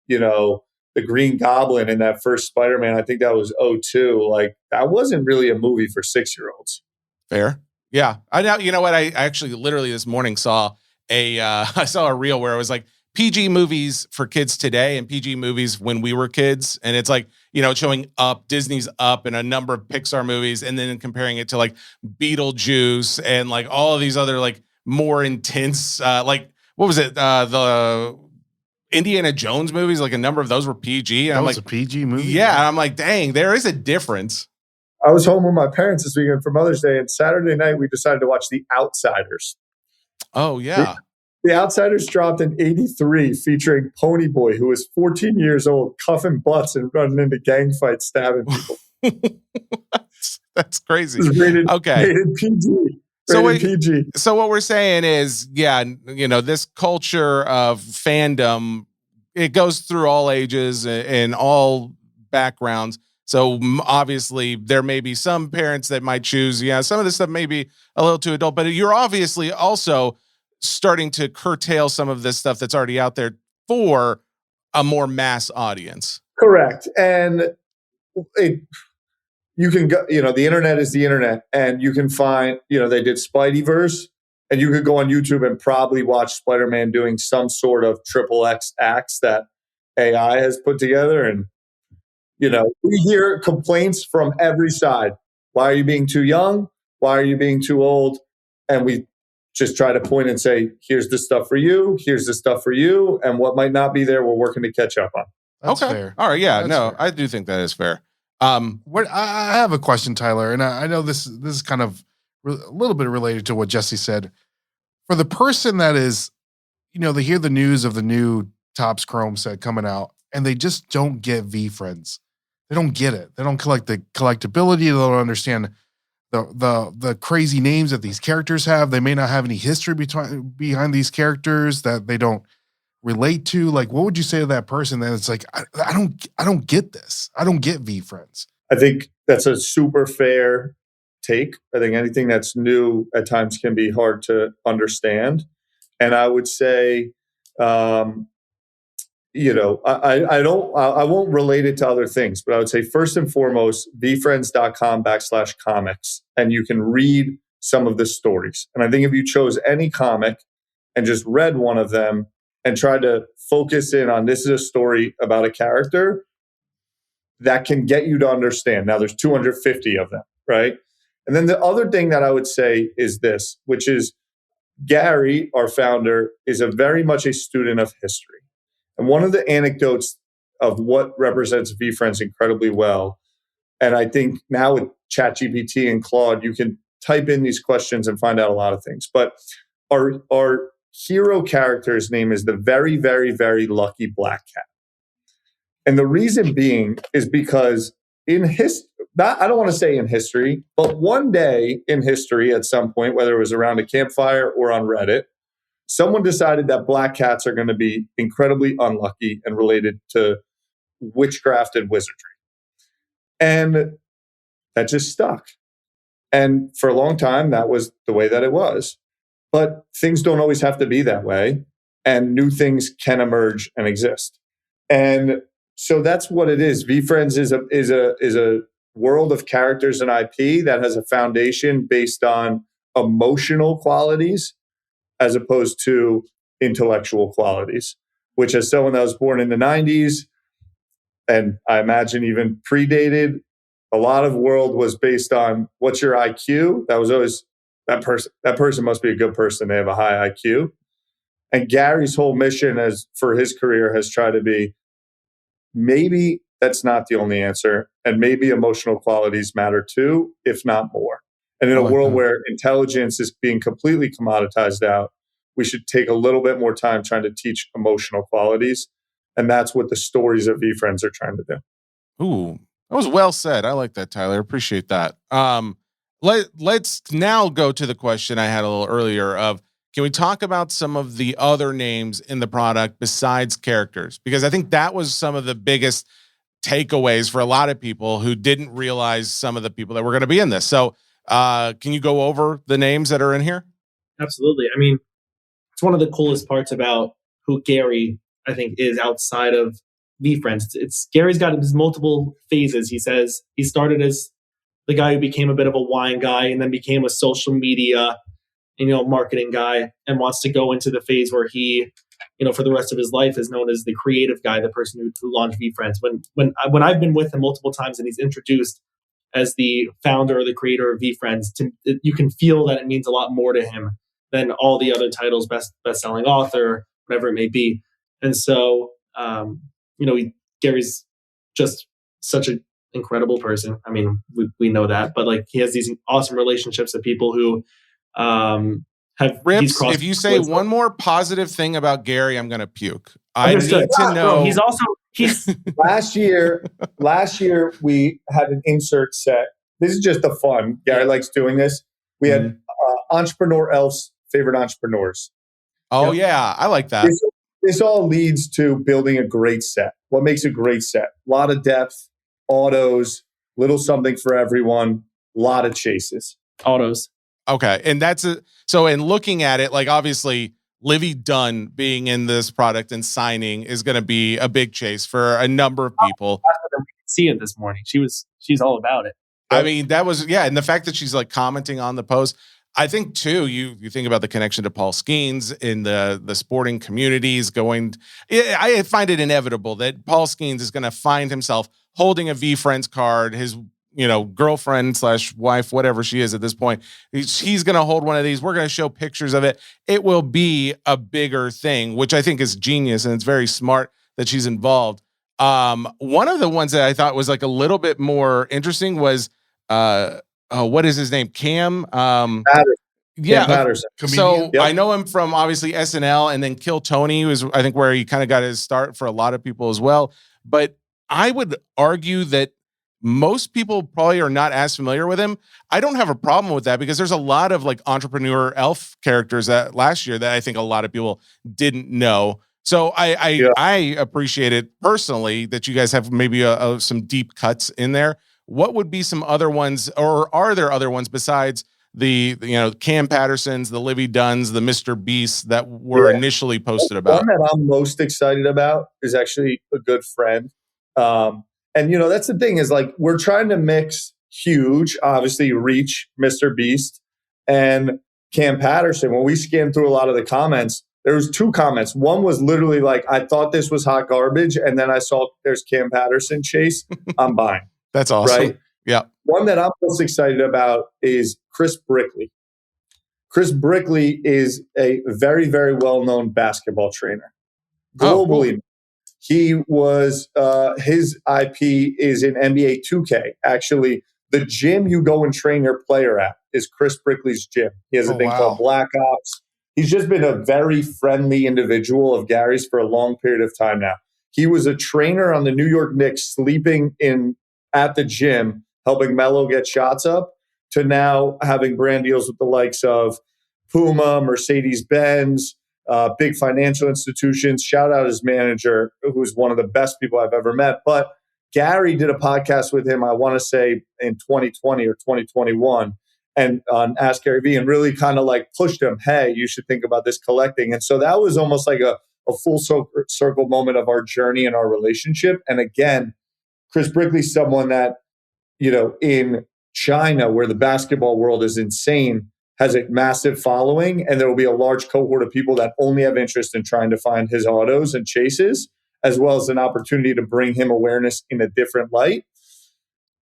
you know, the Green Goblin in that first Spider-Man. I think that was 2002. Like that wasn't really a movie for 6-year-olds. Fair, yeah. I know. You know what? I actually literally this morning saw I saw a reel where it was like PG movies for kids today and PG movies when we were kids. And it's like, showing Up, Disney's Up, and a number of Pixar movies, and then comparing it to like Beetlejuice and like all of these other like more intense, like what was it? The Indiana Jones movies, like a number of those were PG. And That I'm was like, a PG movie. yeah. And I'm like, dang, there is a difference. I was home with my parents this weekend for Mother's Day, and Saturday night we decided to watch The Outsiders. Oh yeah. The Outsiders dropped in 83 featuring Ponyboy, who was 14 years old, cuffing butts and running into gang fights, stabbing people. That's crazy. It was rated, Okay. rated PG. So PG. So what we're saying is, yeah, this culture of fandom, it goes through all ages and all backgrounds. So obviously there may be some parents that might choose, some of this stuff may be a little too adult, but you're obviously also starting to curtail some of this stuff that's already out there for a more mass audience. Correct. And you can go, the internet is the internet, and you can find, they did Spideyverse, and you could go on YouTube and probably watch Spider-Man doing some sort of XXX acts that AI has put together. And, we hear complaints from every side. Why are you being too young? Why are you being too old? And we just try to point and say, here's the stuff for you. Here's the stuff for you. And what might not be there, we're working to catch up on. That's okay. fair. All right. Yeah. That's no, fair. I do think that is fair. I have a question, Tyler, and I know this is kind of a little bit related to what Jesse said. For the person that is, they hear the news of the new Topps Chrome set coming out, and they just don't get VeeFriends. They don't get it. They don't collect the collectability. They don't understand the crazy names that these characters have. They may not have any history behind these characters that they don't relate to. Like, what would you say to that person that it's like, I don't get this. I don't get VeeFriends. I think that's a super fair take. I think anything that's new at times can be hard to understand. And I would say, I won't relate it to other things, but I would say first and foremost, VeeFriends.com/comics, and you can read some of the stories. And I think if you chose any comic and just read one of them and tried to focus in on this is a story about a character, that can get you to understand. Now there's 250 of them, right? And then the other thing that I would say is this, which is Gary, our founder, is very much a student of history. And one of the anecdotes of what represents VeeFriends incredibly well, and I think now with ChatGPT and Claude, you can type in these questions and find out a lot of things. But our hero character's name is the very, very, very lucky black cat. And the reason being is because in I don't want to say in history, but one day in history at some point, whether it was around a campfire or on Reddit, someone decided that black cats are going to be incredibly unlucky and related to witchcraft and wizardry. And that just stuck. And for a long time, that was the way that it was. But things don't always have to be that way. And new things can emerge and exist. And so that's what it is. VeeFriends is a world of characters and IP that has a foundation based on emotional qualities as opposed to intellectual qualities, which as someone that was born in the 90s, and I imagine even predated, a lot of world was based on what's your IQ. That was always that person must be a good person. They have a high IQ. And Gary's whole mission for his career has tried to be, maybe that's not the only answer. And maybe emotional qualities matter too, if not more. And in a world where intelligence is being completely commoditized out, we should take a little bit more time trying to teach emotional qualities. And that's what the stories of VeeFriends are trying to do. Ooh, that was well said. I like that, Tyler. Appreciate that. Let's now go to the question I had a little earlier of, can we talk about some of the other names in the product besides characters? Because I think that was some of the biggest takeaways for a lot of people who didn't realize some of the people that were going to be in this. So can you go over the names that are in here? Absolutely. I mean, it's one of the coolest parts about who Gary, I think, is outside of VeeFriends. Gary's got his multiple phases. He says he started as the guy who became a bit of a wine guy and then became a social media, marketing guy, and wants to go into the phase where he for the rest of his life is known as the creative guy, the person who launched VeeFriends. When I've been with him multiple times and he's introduced as the founder or the creator of VeeFriends, you can feel that it means a lot more to him than all the other titles, best-selling author, whatever it may be. And so, Gary's just such an incredible person. I mean, we know that, but like he has these awesome relationships with people who have Rips. If you say one more positive thing about Gary, I'm going to puke. I need to know. He's last year we had an insert set. This is just the fun. Gary likes doing this. We had Entrepreneur Elf's favorite entrepreneurs. Oh, yeah. I like that. This all leads to building a great set. What makes a great set? A lot of depth, autos, little something for everyone, a lot of chases. Autos. Okay. And so in looking at it, like obviously Livy Dunn being in this product and signing is going to be a big chase for a number of people. See it this morning. She's all about it. I mean, that was, and the fact that she's like commenting on the post, I think too, you think about the connection to Paul Skeens in the sporting communities I find it inevitable that Paul Skeens is going to find himself holding a VeeFriends card, his, girlfriend / wife, whatever she is at this point. He's going to hold one of these. We're going to show pictures of it. It will be a bigger thing, which I think is genius. And it's very smart that she's involved. One of the ones that I thought was like a little bit more interesting was, what is his name? Cam Patterson. Yeah. Cam Patterson. So I know him from obviously SNL, and then Kill Tony was, I think, where he kind of got his start for a lot of people as well. But I would argue that most people probably are not as familiar with him. I don't have a problem with that because there's a lot of like entrepreneur elf characters that last year that I think a lot of people didn't know. So I appreciate it personally that you guys have maybe some deep cuts in there. What would be some other ones, or are there other ones besides the Cam Pattersons, the Livy Dunns, the MrBeast that were initially posted about? One that I'm most excited about is actually a good friend. And that's the thing is like we're trying to mix huge, obviously reach MrBeast and Cam Patterson. When we skimmed through a lot of the comments, there was 2 comments. One was literally like, I thought this was hot garbage, and then I saw there's Cam Patterson chase. I'm buying. That's awesome. Right? Yeah. One that I'm most excited about is Chris Brickley. Chris Brickley is a very, very well-known basketball trainer. Globally, cool. He was, his IP is in NBA 2K. Actually, the gym you go and train your player at is Chris Brickley's gym. He has a thing called Black Ops. He's just been a very friendly individual of Gary's for a long period of time now. He was a trainer on the New York Knicks, sleeping at the gym, helping Melo get shots up, to now having brand deals with the likes of Puma, Mercedes-Benz, big financial institutions. Shout out his manager, who's one of the best people I've ever met. But Gary did a podcast with him, I want to say in 2020 or 2021, and on Ask Gary Vee, and really kind of like pushed him, hey, you should think about this collecting. And so that was almost like a full circle moment of our journey and our relationship. And again, Chris Brickley's someone that, in China, where the basketball world is insane, has a massive following, and there will be a large cohort of people that only have interest in trying to find his autos and chases, as well as an opportunity to bring him awareness in a different light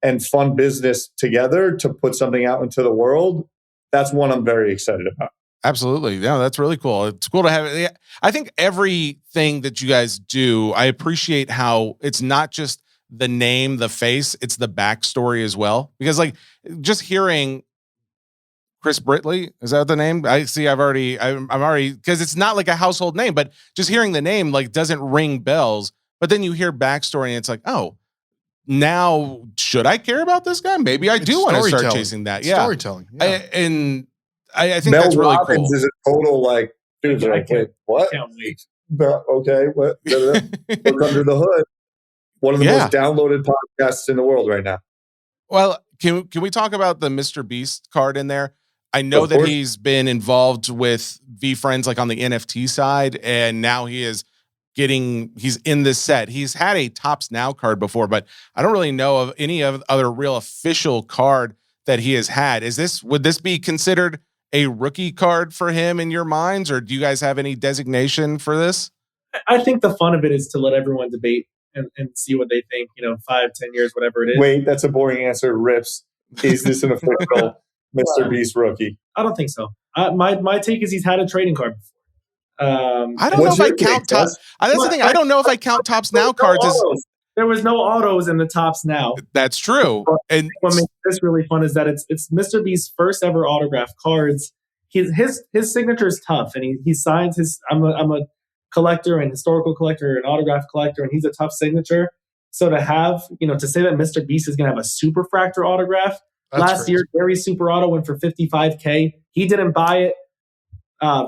and fun business together to put something out into the world. That's one I'm very excited about. Absolutely. Yeah, that's really cool. It's cool to have it. I think everything that you guys do, I appreciate how it's not just the name, the face, it's the backstory as well. Because like just hearing Chris Brickley, is that the name? I'm already, because it's not like a household name, but just hearing the name like doesn't ring bells. But then you hear backstory and it's like, oh, now should I care about this guy? Maybe I do want to start chasing that. Yeah. Storytelling. Yeah. I think Mel that's really Robbins cool. is a total like, dude, like, wait, what? Okay, what? Look under the hood. One of the most downloaded podcasts in the world right now. Well, can we talk about the MrBeast card in there? I know that he's been involved with VeeFriends like on the NFT side, and now he's in this set. He's had a Topps Now card before, but I don't really know of any other real official card that he has had. Would this be considered a rookie card for him in your minds, or do you guys have any designation for this? I think the fun of it is to let everyone debate and see what they think, 5, 10 years, whatever it is. Wait, that's a boring answer. Rips. Is this an official MrBeast rookie? I don't think so. My take is he's had a trading card before. I don't know if I count Topps. That's the thing. I don't know if I count Topps Now cards as. There was no autos in the Topps Now. That's true. And what makes this really fun is that it's MrBeast's first ever autographed cards. His signature is tough, and he signs his. I'm a collector and historical collector and autograph collector, and he's a tough signature. So to have, to say that MrBeast is going to have a super fractor autograph. Last year, Gary's super auto went for $55K. He didn't buy it.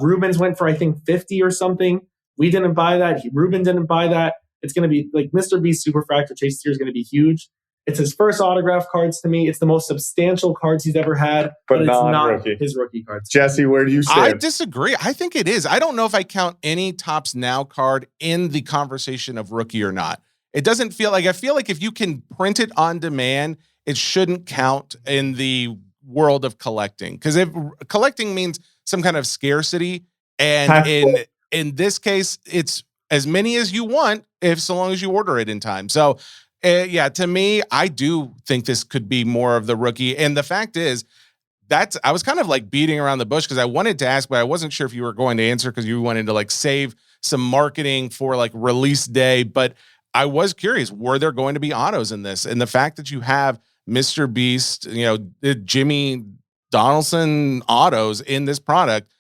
Ruben's went for, I think, 50 or something. We didn't buy that. Ruben didn't buy that. It's going to be like MrBeast super fractor chase here is going to be huge. It's his first autograph cards to me. It's the most substantial cards he's ever had, but it's not his rookie cards. Jesse, where do you stand? I disagree. I think it is. I don't know if I count any Topps Now card in the conversation of rookie or not. It doesn't feel like, I feel like if you can print it on demand, it shouldn't count in the world of collecting. Because if collecting means some kind of scarcity, and in this case, it's as many as you want, so long as you order it in time. So yeah, to me, I do think this could be more of the rookie. And the fact is, I was kind of like beating around the bush because I wanted to ask, but I wasn't sure if you were going to answer because you wanted to like save some marketing for like release day. But I was curious, were there going to be autos in this? And the fact that you have MrBeast, Jimmy Donaldson autos in this product,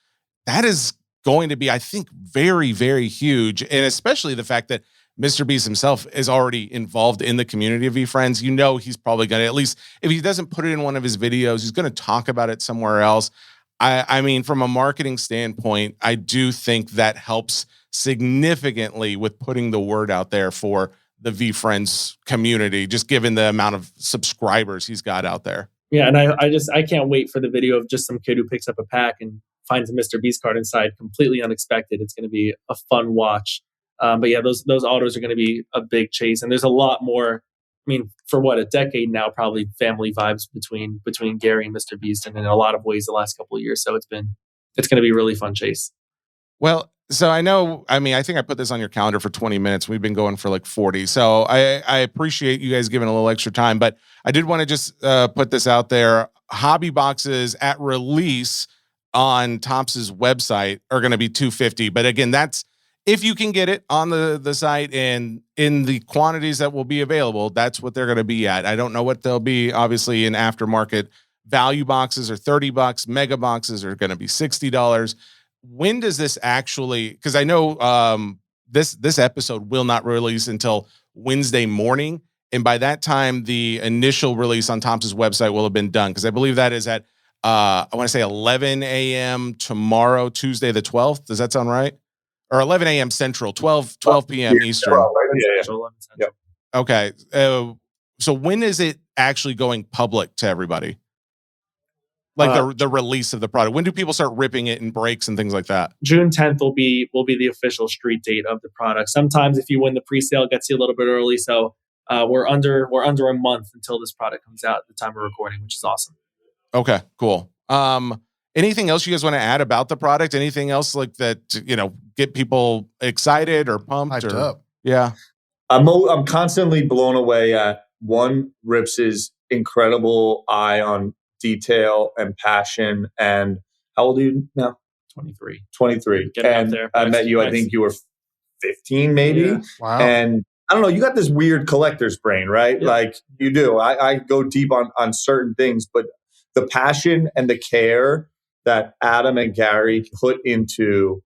that is going to be, I think, very, very huge. And especially the fact that MrBeast himself is already involved in the community of VeeFriends. He's probably going to, at least if he doesn't put it in one of his videos, he's going to talk about it somewhere else. I mean, from a marketing standpoint, I do think that helps significantly with putting the word out there for the VeeFriends community, just given the amount of subscribers he's got out there. Yeah, and I can't wait for the video of just some kid who picks up a pack and finds a MrBeast card inside, completely unexpected. It's going to be a fun watch. But yeah, those autos are going to be a big chase, and there's a lot more. I mean, for a decade now, probably family vibes between Gary and MrBeast, and in a lot of ways the last couple of years. So it's going to be a really fun chase. Well, so I think I put this on your calendar for 20 minutes. We've been going for like 40. So I appreciate you guys giving a little extra time, but I did want to just put this out there. Hobby boxes at release on Topps's website are going to be $250. But again, that's if you can get it on the site and in the quantities that will be available, that's what they're going to be at. I don't know what they'll be. Obviously, in aftermarket, value boxes are $30. Mega boxes are going to be $60. When does this actually? Because I know this episode will not release until Wednesday morning, and by that time, the initial release on Topps's website will have been done. Because I believe that is at I want to say 11 a.m. tomorrow, Tuesday the 12th. Does that sound right? Or 11 a.m. Central, 12 p.m. Eastern. Yeah. Okay. So when is it actually going public to everybody? Like the release of the product. When do people start ripping it in breaks and things like that? June 10th will be the official street date of the product. Sometimes if you win the pre-sale, it gets you a little bit early. So we're under a month until this product comes out at the time of recording, which is awesome. Okay, cool. Anything else you guys want to add about the product? Anything else like that, get people excited or pumped? Hyped up. Yeah. I'm constantly blown away at Rips's incredible eye on detail and passion. And how old are you now? 23. 23. And there. I met you, I think you were 15 maybe. Yeah. Wow. And I don't know, you got this weird collector's brain, right? Yeah. Like you do. I go deep on certain things, but the passion and the care that Adam and Gary put into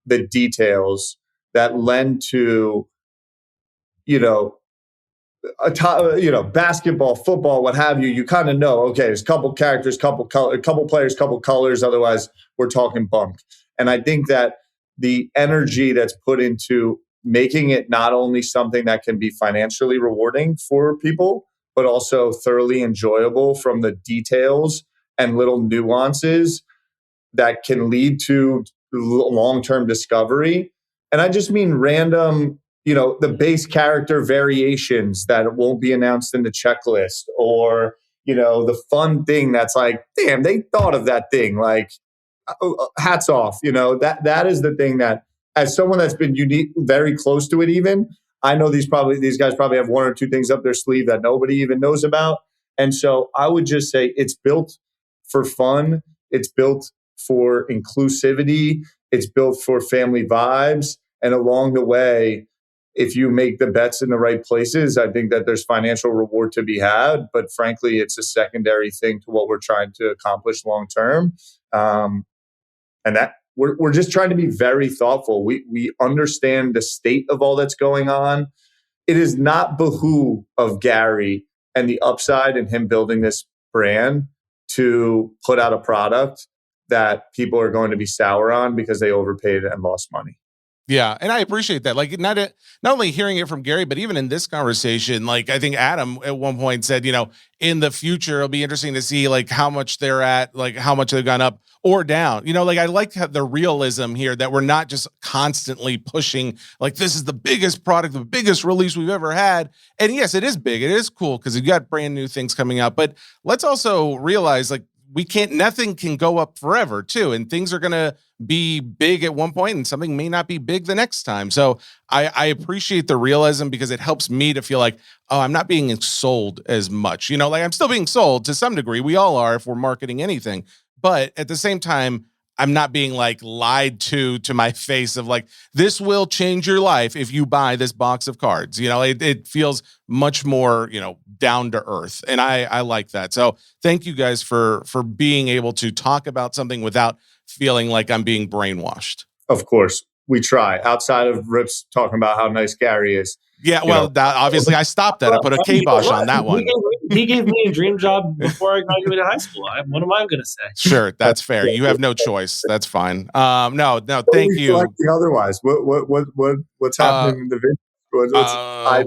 the details that lend to, basketball, football, what have you, you kind of know, okay, there's a couple characters, couple players, couple colors. Otherwise, we're talking bunk. And I think that the energy that's put into making it not only something that can be financially rewarding for people, but also thoroughly enjoyable from the details and little nuances that can lead to long-term discovery. And I just mean random, the base character variations that won't be announced in the checklist, or, the fun thing that's like, damn, they thought of that thing. Like, hats off. That is the thing that, as someone that's been unique, very close to it, even I know these guys probably have one or two things up their sleeve that nobody even knows about. And so I would just say it's built for fun. It's built for inclusivity. It's built for family vibes. And along the way, if you make the bets in the right places, I think that there's financial reward to be had. But frankly, it's a secondary thing to what we're trying to accomplish long term. And that we're just trying to be very thoughtful. We understand the state of all that's going on. It is not behoove of Gary and the upside in him building this brand to put out a product that people are going to be sour on because they overpaid and lost money. Yeah, and I appreciate that. Like, not only hearing it from Gary, but even in this conversation, like I think Adam at one point said, in the future it'll be interesting to see like how much they're at, like how much they've gone up or down. Like I like the realism here that we're not just constantly pushing like this is the biggest product, the biggest release we've ever had. And yes, it is big, it is cool because you've got brand new things coming out. But let's also realize like nothing can go up forever too. And things are going to be big at one point and something may not be big the next time. So I appreciate the realism because it helps me to feel like, oh, I'm not being sold as much, like I'm still being sold to some degree. We all are if we're marketing anything, but at the same time, I'm not being like lied to my face of like, this will change your life if you buy this box of cards. It feels much more, down to earth. And I like that. So thank you guys for being able to talk about something without feeling like I'm being brainwashed. Of course, we try. Outside of Rips talking about how nice Gary is. Yeah, well, obviously I stopped that. I put a kibosh on that one. He gave me a dream job before I graduated high school. What am I going to say? Sure, that's fair. You have no choice. That's fine. No, thank you. Otherwise, what's happening in the video?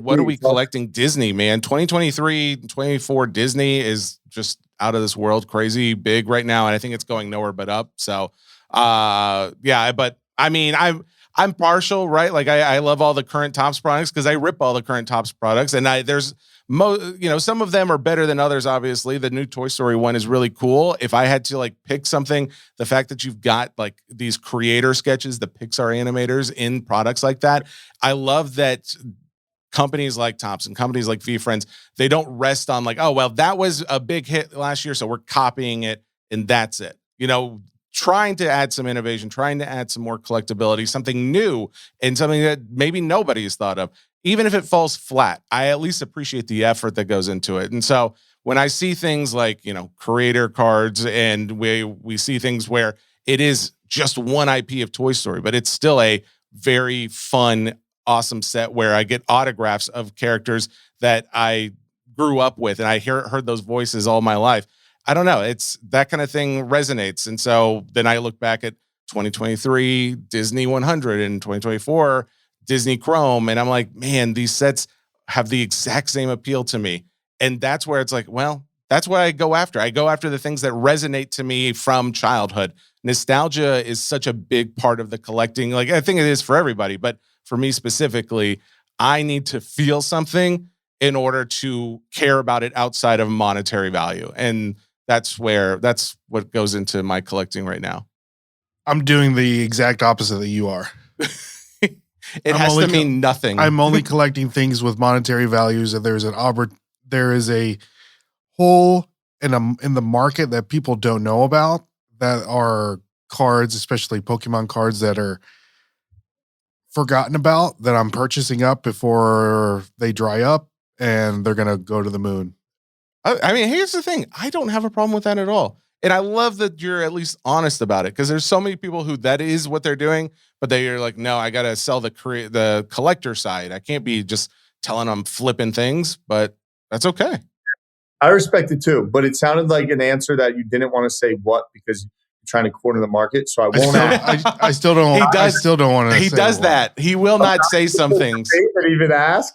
What are we collecting? Disney, man. 2023, 24 Disney is just out of this world, crazy big right now, and I think it's going nowhere but up. So, yeah, but I mean, I'm partial, right? Like I love all the current Topps products because I rip all the current Topps products, and there's some of them are better than others. Obviously, the new Toy Story one is really cool. If I had to like pick something, the fact that you've got like these creator sketches, the Pixar animators in products like that, I love that. Companies like Topps and companies like VeeFriends, they don't rest on like, oh, well, that was a big hit last year, so we're copying it and that's it. Trying to add some innovation, trying to add some more collectability, something new and something that maybe nobody's thought of. Even if it falls flat, I at least appreciate the effort that goes into it. And so when I see things like, creator cards and we see things where it is just one IP of Toy Story, but it's still a very fun, awesome set where I get autographs of characters that I grew up with and I heard those voices all my life. I don't know. It's that kind of thing resonates. And so then I look back at 2023 Disney 100 and 2024 Disney Chrome. And I'm like, man, these sets have the exact same appeal to me. And that's where it's like, well, that's what I go after. I go after the things that resonate to me from childhood. Nostalgia is such a big part of the collecting. Like I think it is for everybody, but for me specifically, I need to feel something in order to care about it outside of monetary value. And that's what goes into my collecting right now. I'm doing the exact opposite that you are. It has to mean nothing. I'm only collecting things with monetary values. And there is a hole in the market that people don't know about that are cards, especially Pokemon cards that are forgotten about that I'm purchasing up before they dry up and they're going to go to the moon. I mean, here's the thing. I don't have a problem with that at all. And I love that you're at least honest about it because there's so many people who that is what they're doing, but they're like, no, I got to sell the collector side. I can't be just telling them flipping things, but that's okay. I respect it too, but it sounded like an answer that you didn't want to say what because you're trying to corner the market. So I won't ask. I still don't. I still don't want to. He does that. He will not say some things. And even ask.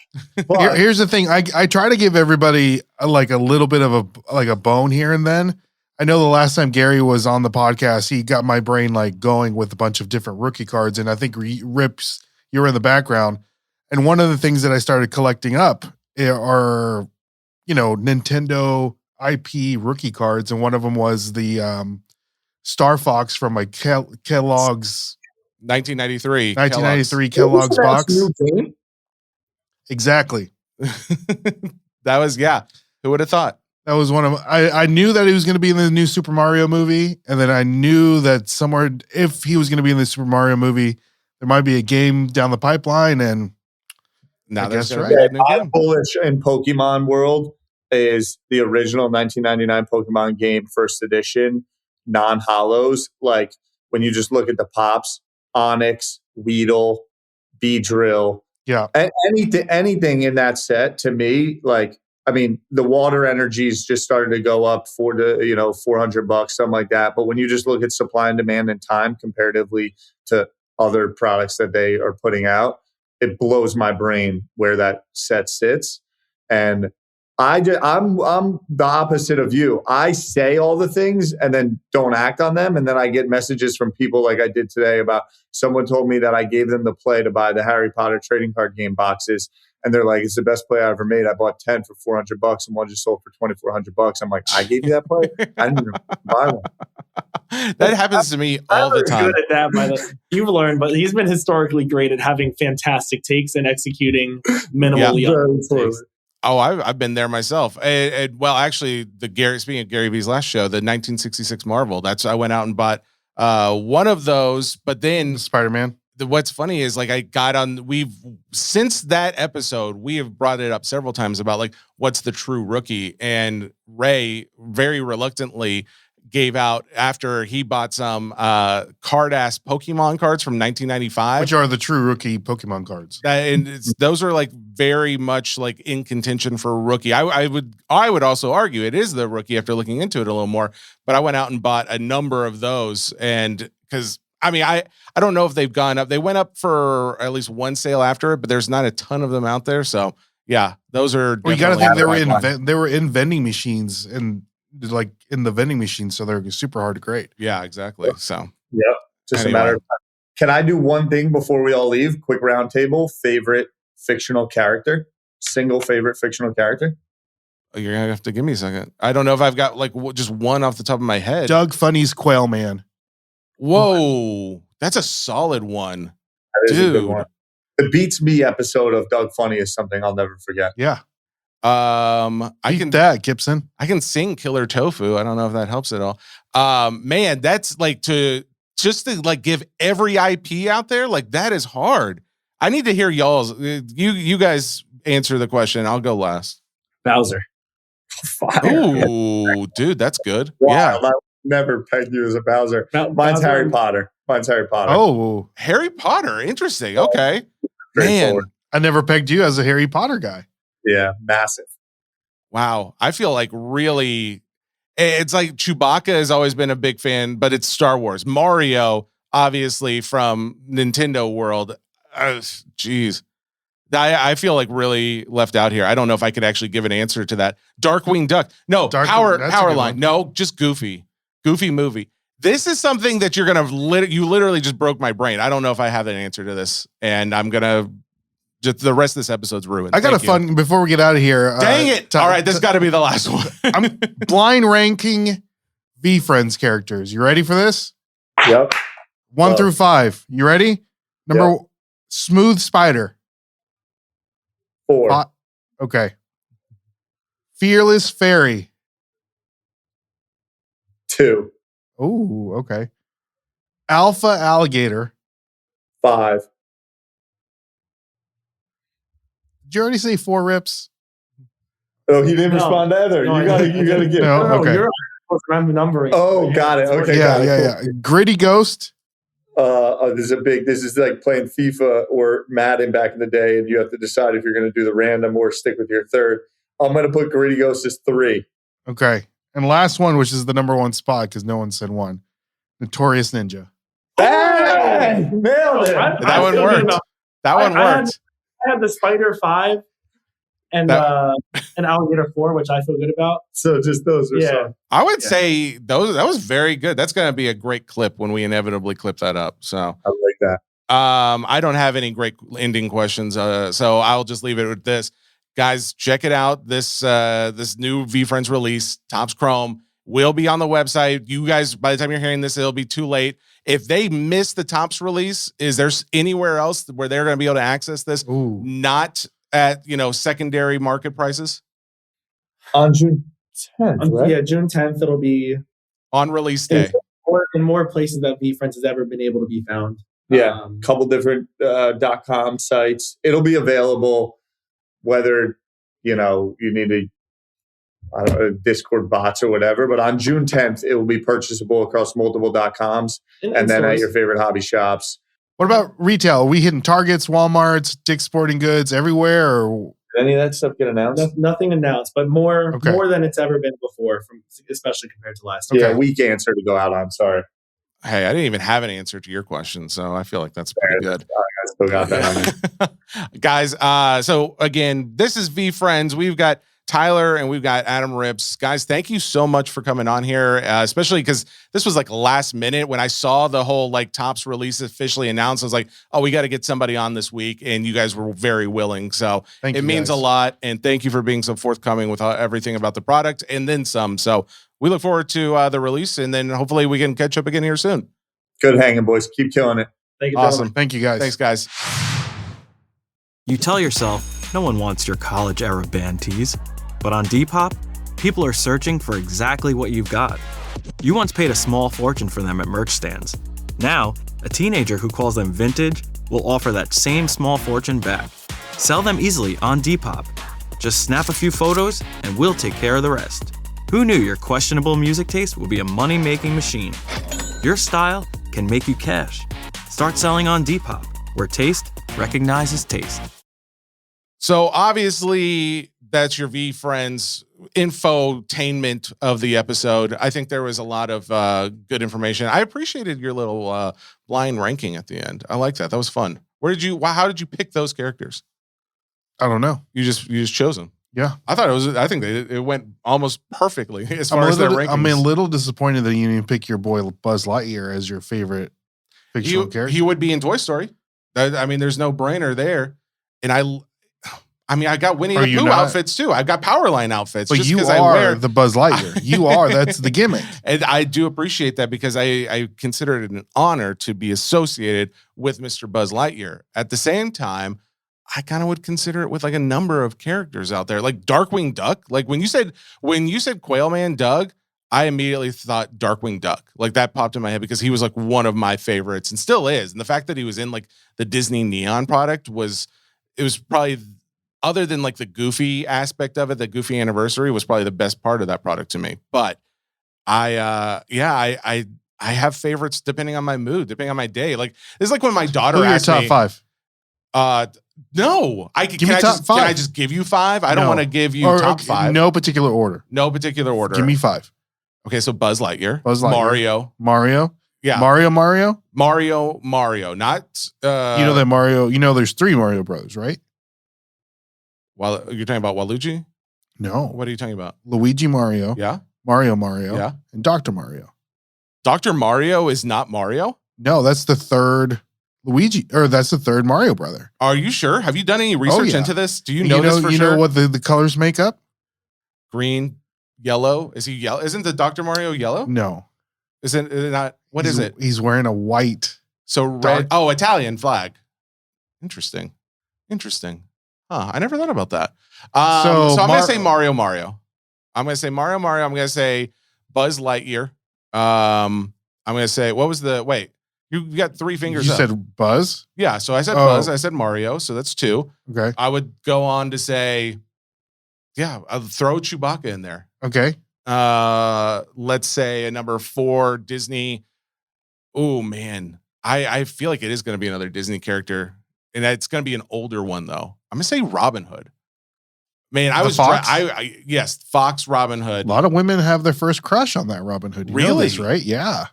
Here's the thing. I try to give everybody like a little bit of a bone here and then. I know the last time Gary was on the podcast, he got my brain like going with a bunch of different rookie cards, and I think Rips, you were in the background. And one of the things that I started collecting up are, Nintendo IP rookie cards, and one of them was the Star Fox from like Kellogg's 1993. 1993 Kellogg's box. New game? Exactly. That was, yeah. Who would have thought? That was one of I knew that he was going to be in the new Super Mario movie, and then I knew that somewhere if he was going to be in the Super Mario movie, there might be a game down the pipeline. And Now there's right. a new I'm game. bullish in Pokemon world is the original 1999 Pokemon game, first edition, non-hollows. Like when you just look at the pops, Onyx, Weedle, Beedrill, yeah, anything in that set to me, like, I mean, the water energies just started to go up $400, something like that. But when you just look at supply and demand and time comparatively to other products that they are putting out, it blows my brain where that set sits. And I'm the opposite of you. I say all the things and then don't act on them. And then I get messages from people like I did today about someone told me that I gave them the play to buy the Harry Potter trading card game boxes. And they're like, it's the best play I ever made. I bought 10 for $400 and one just sold for $2,400. I'm like, I gave you that play? I didn't even buy one. That happens to me all the time. Good at that, by the you've learned, but he's been historically great at having fantastic takes and executing minimally. Yeah. Oh, I've been there myself. Well, actually, speaking of Gary V's last show, the 1966 Marvel. I went out and bought one of those, but then Spider-Man. What's funny is like since that episode, we have brought it up several times about like what's the true rookie, and Ray very reluctantly gave out after he bought some card-ass Pokemon cards from 1995. Which are the true rookie Pokemon cards. And those are like very much like in contention for a rookie. I would also argue it is the rookie after looking into it a little more, but I went out and bought a number of those. And because I mean, I don't know if they've gone up. They went up for at least one sale after it, but there's not a ton of them out there. So yeah, those are. Well, you got to think they were in vending machines and like in the vending machine, so they're super hard to grade. Yeah, exactly. So yep, just a matter of time. Can I do one thing before we all leave? Quick round table. Favorite fictional character? Single favorite fictional character? You're gonna have to give me a second. I don't know if I've got like just one off the top of my head. Doug Funny's Quail Man. Whoa, that's a solid one. That is a good one. The Beats Me episode of Doug Funny is something I'll never forget. Yeah. I can that Gibson. I can sing Killer Tofu. I don't know if that helps at all. Man, that's like to give every IP out there. Like that is hard. I need to hear y'all's. You guys answer the question. I'll go last. Bowser. Ooh, dude, that's good. Wow, Yeah. I never pegged you as a Bowser. Mine's Harry Potter. Oh, Harry Potter. Interesting. Okay. Man, I never pegged you as a Harry Potter guy. Yeah, massive. Wow. I feel like really, it's like Chewbacca has always been a big fan, but it's Star Wars. Mario, obviously from Nintendo world. Jeez. I feel like really left out here. I don't know if I could actually give an answer to that. Darkwing Duck. No, Powerline. No, just Goofy. Goofy movie. This is something that you're going to, you literally just broke my brain. I don't know if I have an answer to this, and I'm going to, just the rest of this episode's ruined. I got fun before we get out of here. Dang it. All right, this got to be the last one. I'm blind ranking VeeFriends characters. You ready for this? Yep. 1 through 5. You ready? Number Smooth Spider. 4. Okay. Fearless Fairy. 2. Oh, okay. Alpha Alligator. 5. Did you already say 4 rips? Oh, he didn't respond either. No, you gotta get. No, okay. You're I'm numbering. Oh, got it. Okay, Yeah. Gritty Ghost. This is like playing FIFA or Madden back in the day, and you have to decide if you're going to do the random or stick with your third. I'm going to put Gritty Ghost as 3. Okay. And last one, which is the number 1 spot because no one said 1. Notorious Ninja. Hey! Nailed it. That one worked. That one worked. I had the Spider 5 and an Alligator 4, which I feel good about. So just those are some. I would say that was very good. That's going to be a great clip when we inevitably clip that up. So I like that. I don't have any great ending questions. So I'll just leave it with this. Guys, check it out. This new VeeFriends release, Topps Chrome. will be on the website. You guys, by the time you're hearing this, it'll be too late. If they miss the Topps release, is there anywhere else where they're going to be able to access this? Ooh. Not at, secondary market prices? On June 10th, right? Yeah, June 10th, it'll be On release day. in more places that VeeFriends has ever been able to be found. Yeah, couple different .com sites. It'll be available whether, you need Discord bots or whatever. But on June 10th, it will be purchasable across multiple .coms and then at your favorite hobby shops. What about retail? Are we hitting Targets, Walmarts, Dick's Sporting Goods, everywhere? Or Did any of that stuff get announced? Nothing announced, but more than it's ever been before, especially compared to last year. Yeah, weak answer to go out on. Sorry. Hey, I didn't even have an answer to your question, so I feel like that's pretty good. I still got that. Guys, so again, this is VeeFriends. We've got Tyler and we've got Adam Rips. Guys, thank you so much for coming on here, especially because this was like last minute. When I saw the whole Topps release officially announced, I was like, oh, we got to get somebody on this week, and you guys were very willing. So it means a lot, and thank you for being so forthcoming with everything about the product and then some. So we look forward to the release, and then hopefully we can catch up again here soon. Good hanging, boys. Keep killing it. Thank you. Awesome. Gentlemen. thank you, guys. Thanks, guys. You tell yourself no one wants your college-era band tees, but on Depop, people are searching for exactly what you've got. You once paid a small fortune for them at merch stands. Now, a teenager who calls them vintage will offer that same small fortune back. Sell them easily on Depop. Just snap a few photos and we'll take care of the rest. Who knew your questionable music taste would be a money-making machine? Your style can make you cash. Start selling on Depop, where taste recognizes taste. So obviously, that's your VeeFriends infotainment of the episode. I think there was a lot of good information. I appreciated your little blind ranking at the end. I like that. That was fun. How did you pick those characters? I don't know. You just chose them. Yeah. I think it went almost perfectly as far as their rankings. I'm a little disappointed that you didn't pick your boy Buzz Lightyear as your favorite fictional character. He would be in Toy Story. There's no brainer there. And I got Winnie the Pooh outfits too. I've got Powerline outfits. But you are the Buzz Lightyear. That's the gimmick. And I do appreciate that because I consider it an honor to be associated with Mr. Buzz Lightyear. At the same time, I kind of would consider it with a number of characters out there, like Darkwing Duck. Like when you said Quailman Doug, I immediately thought Darkwing Duck. That popped in my head because he was one of my favorites and still is. And the fact that he was in the Disney Neon product was probably, other than the goofy aspect of it, the goofy anniversary was probably the best part of that product to me. But I have favorites depending on my mood, depending on my day. It's when my daughter asked me. Who are your top 5? No, can I just give you 5? I don't want to give you top 5. No particular order. No particular order. Give me 5. Okay, so Buzz Lightyear. Mario. Yeah. Mario. Not that Mario, there's 3 Mario brothers, right? Well, you're talking about Waluigi? No. What are you talking about? Luigi Mario. Yeah. Mario. Yeah. And Dr. Mario. Dr. Mario is not Mario? No, that's the third Luigi, or that's the third Mario brother. Are you sure? Have you done any research into this? Do you know this for sure? You know what the colors make up? Green, yellow. Is he yellow? Isn't the Dr. Mario yellow? No. Is it not? What is it? He's wearing a white. So red. Oh, Italian flag. Interesting. Huh. I never thought about that. So I'm going to say Mario. I'm going to say Mario. I'm going to say Buzz Lightyear. I'm going to say, wait. You got 3 fingers up. You said Buzz? Yeah, so I said Buzz. I said Mario, so that's 2. Okay. I would go on to say, I'll throw Chewbacca in there. Okay. Let's say a number 4, Disney. Oh, man. I feel like it is going to be another Disney character, and it's going to be an older one, though. I'm going to say Robin Hood. Man, Fox? Yes, Fox Robin Hood. A lot of women have their first crush on that Robin Hood. You know this, right? Yeah.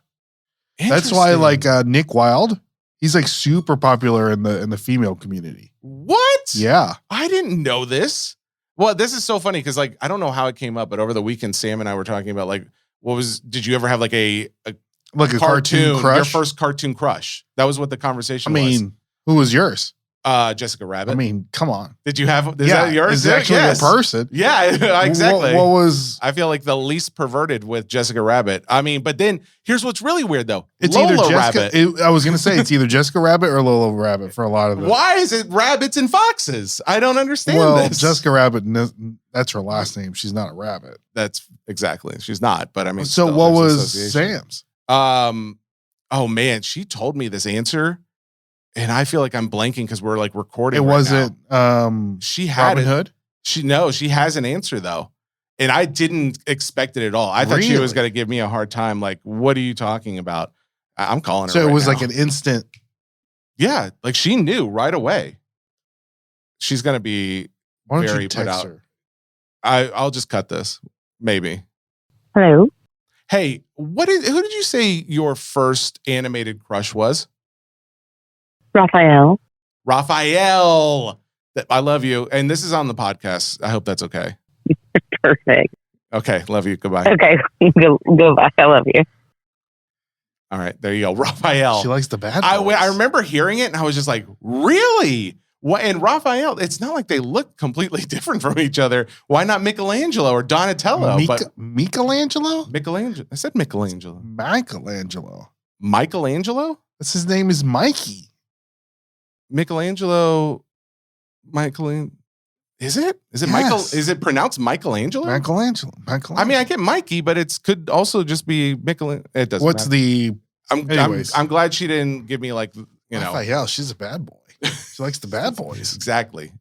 That's why, Nick Wilde, he's super popular in the female community. What? Yeah. I didn't know this. Well, this is so funny because I don't know how it came up, but over the weekend, Sam and I were talking about did you ever have a cartoon crush? Your first cartoon crush. That was what the conversation was. Who was yours? Jessica Rabbit. Come on. Did you have? Is that yours? Is actually a person. Yeah, exactly. What was I feel like the least perverted with Jessica Rabbit. I mean, but then here's what's really weird though. It's Lola either Jessica. Rabbit. I was gonna say it's either Jessica Rabbit or Lola Rabbit for a lot of it. Why is it rabbits and foxes? I don't understand this. Jessica Rabbit, that's her last name. She's not a rabbit. That's exactly. She's not, but I mean. So still, what there's was association. Sam's? Oh man, she told me this answer, and I feel like I'm blanking because we're like recording. It wasn't. She had Robin it. Hood. She has an answer though. And I didn't expect it at all. I thought she was going to give me a hard time. Like, what are you talking about? I'm calling her. So it right was now. like an instant. Yeah. Like she knew right away. She's going to be Why don't very you put text out. her? I'll just cut this. Maybe. Hello. Hey, who did you say your first animated crush was? Raphael. Raphael. I love you. And this is on the podcast. I hope that's okay. Perfect. Okay. Love you. Goodbye. Okay. Goodbye. I love you. All right. There you go. Raphael. She likes the bad I boys. remember hearing it and I was just like, really? What? And Raphael, it's not like they look completely different from each other. Why not Michelangelo or Donatello? Michelangelo? Michelangelo. I said Michelangelo. Michelangelo? That's his name is Mikey. Michelangelo. Is it? Is it Michael? Is it pronounced Michelangelo? Michelangelo. I mean, I get Mikey, but it could also just be Michelangelo. It doesn't What's matter. Anyways. I'm glad she didn't give me like, you know. Raphael, she's a bad boy. She likes the bad boys. Exactly.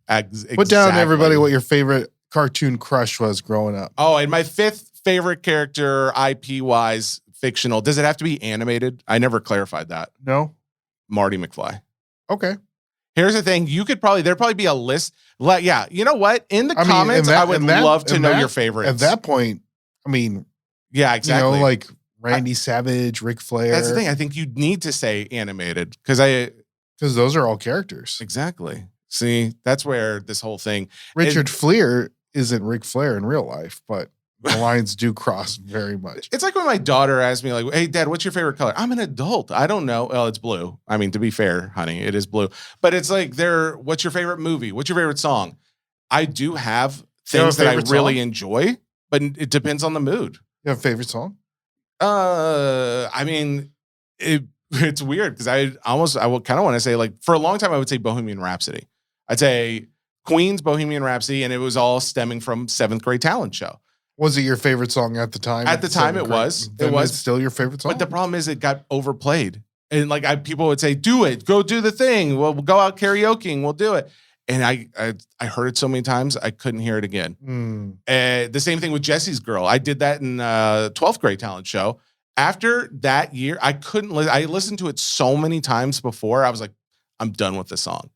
Put down, everybody, what your favorite cartoon crush was growing up. Oh, and my fifth favorite character, IP-wise, fictional. Does it have to be animated? I never clarified that. No? Marty McFly. Okay. Here's the thing. There'd probably be a list. Like, yeah, you know what? In the comments, I would love to know your favorites. At that point, I mean, yeah, exactly. You know, like Randy Savage, Ric Flair. That's the thing. I think you need to say animated because those are all characters. Exactly. See, that's where this whole thing. Richard Fleer isn't Ric Flair in real life, but the lines do cross very much. It's like when my daughter asked me, like, hey, Dad, what's your favorite color? I'm an adult. I don't know. Well, it's blue. I mean, to be fair, honey, it is blue. But it's like, what's your favorite movie? What's your favorite song? I do have things that I really enjoy, but it depends on the mood. You have a favorite song? I mean, it's weird because I kind of want to say, like, for a long time, I would say Bohemian Rhapsody. I'd say Queen's Bohemian Rhapsody, and it was all stemming from 7th grade talent show. Was it your favorite song at the time? At the time, it was. It was still your favorite song. But the problem is, it got overplayed, and like people would say, "Do it, go do the thing. We'll go out karaokeing. We'll do it." And I heard it so many times, I couldn't hear it again. The same thing with Jesse's Girl. I did that in 12th grade talent show. After that year, I couldn't. I listened to it so many times before. I was like, I'm done with the song,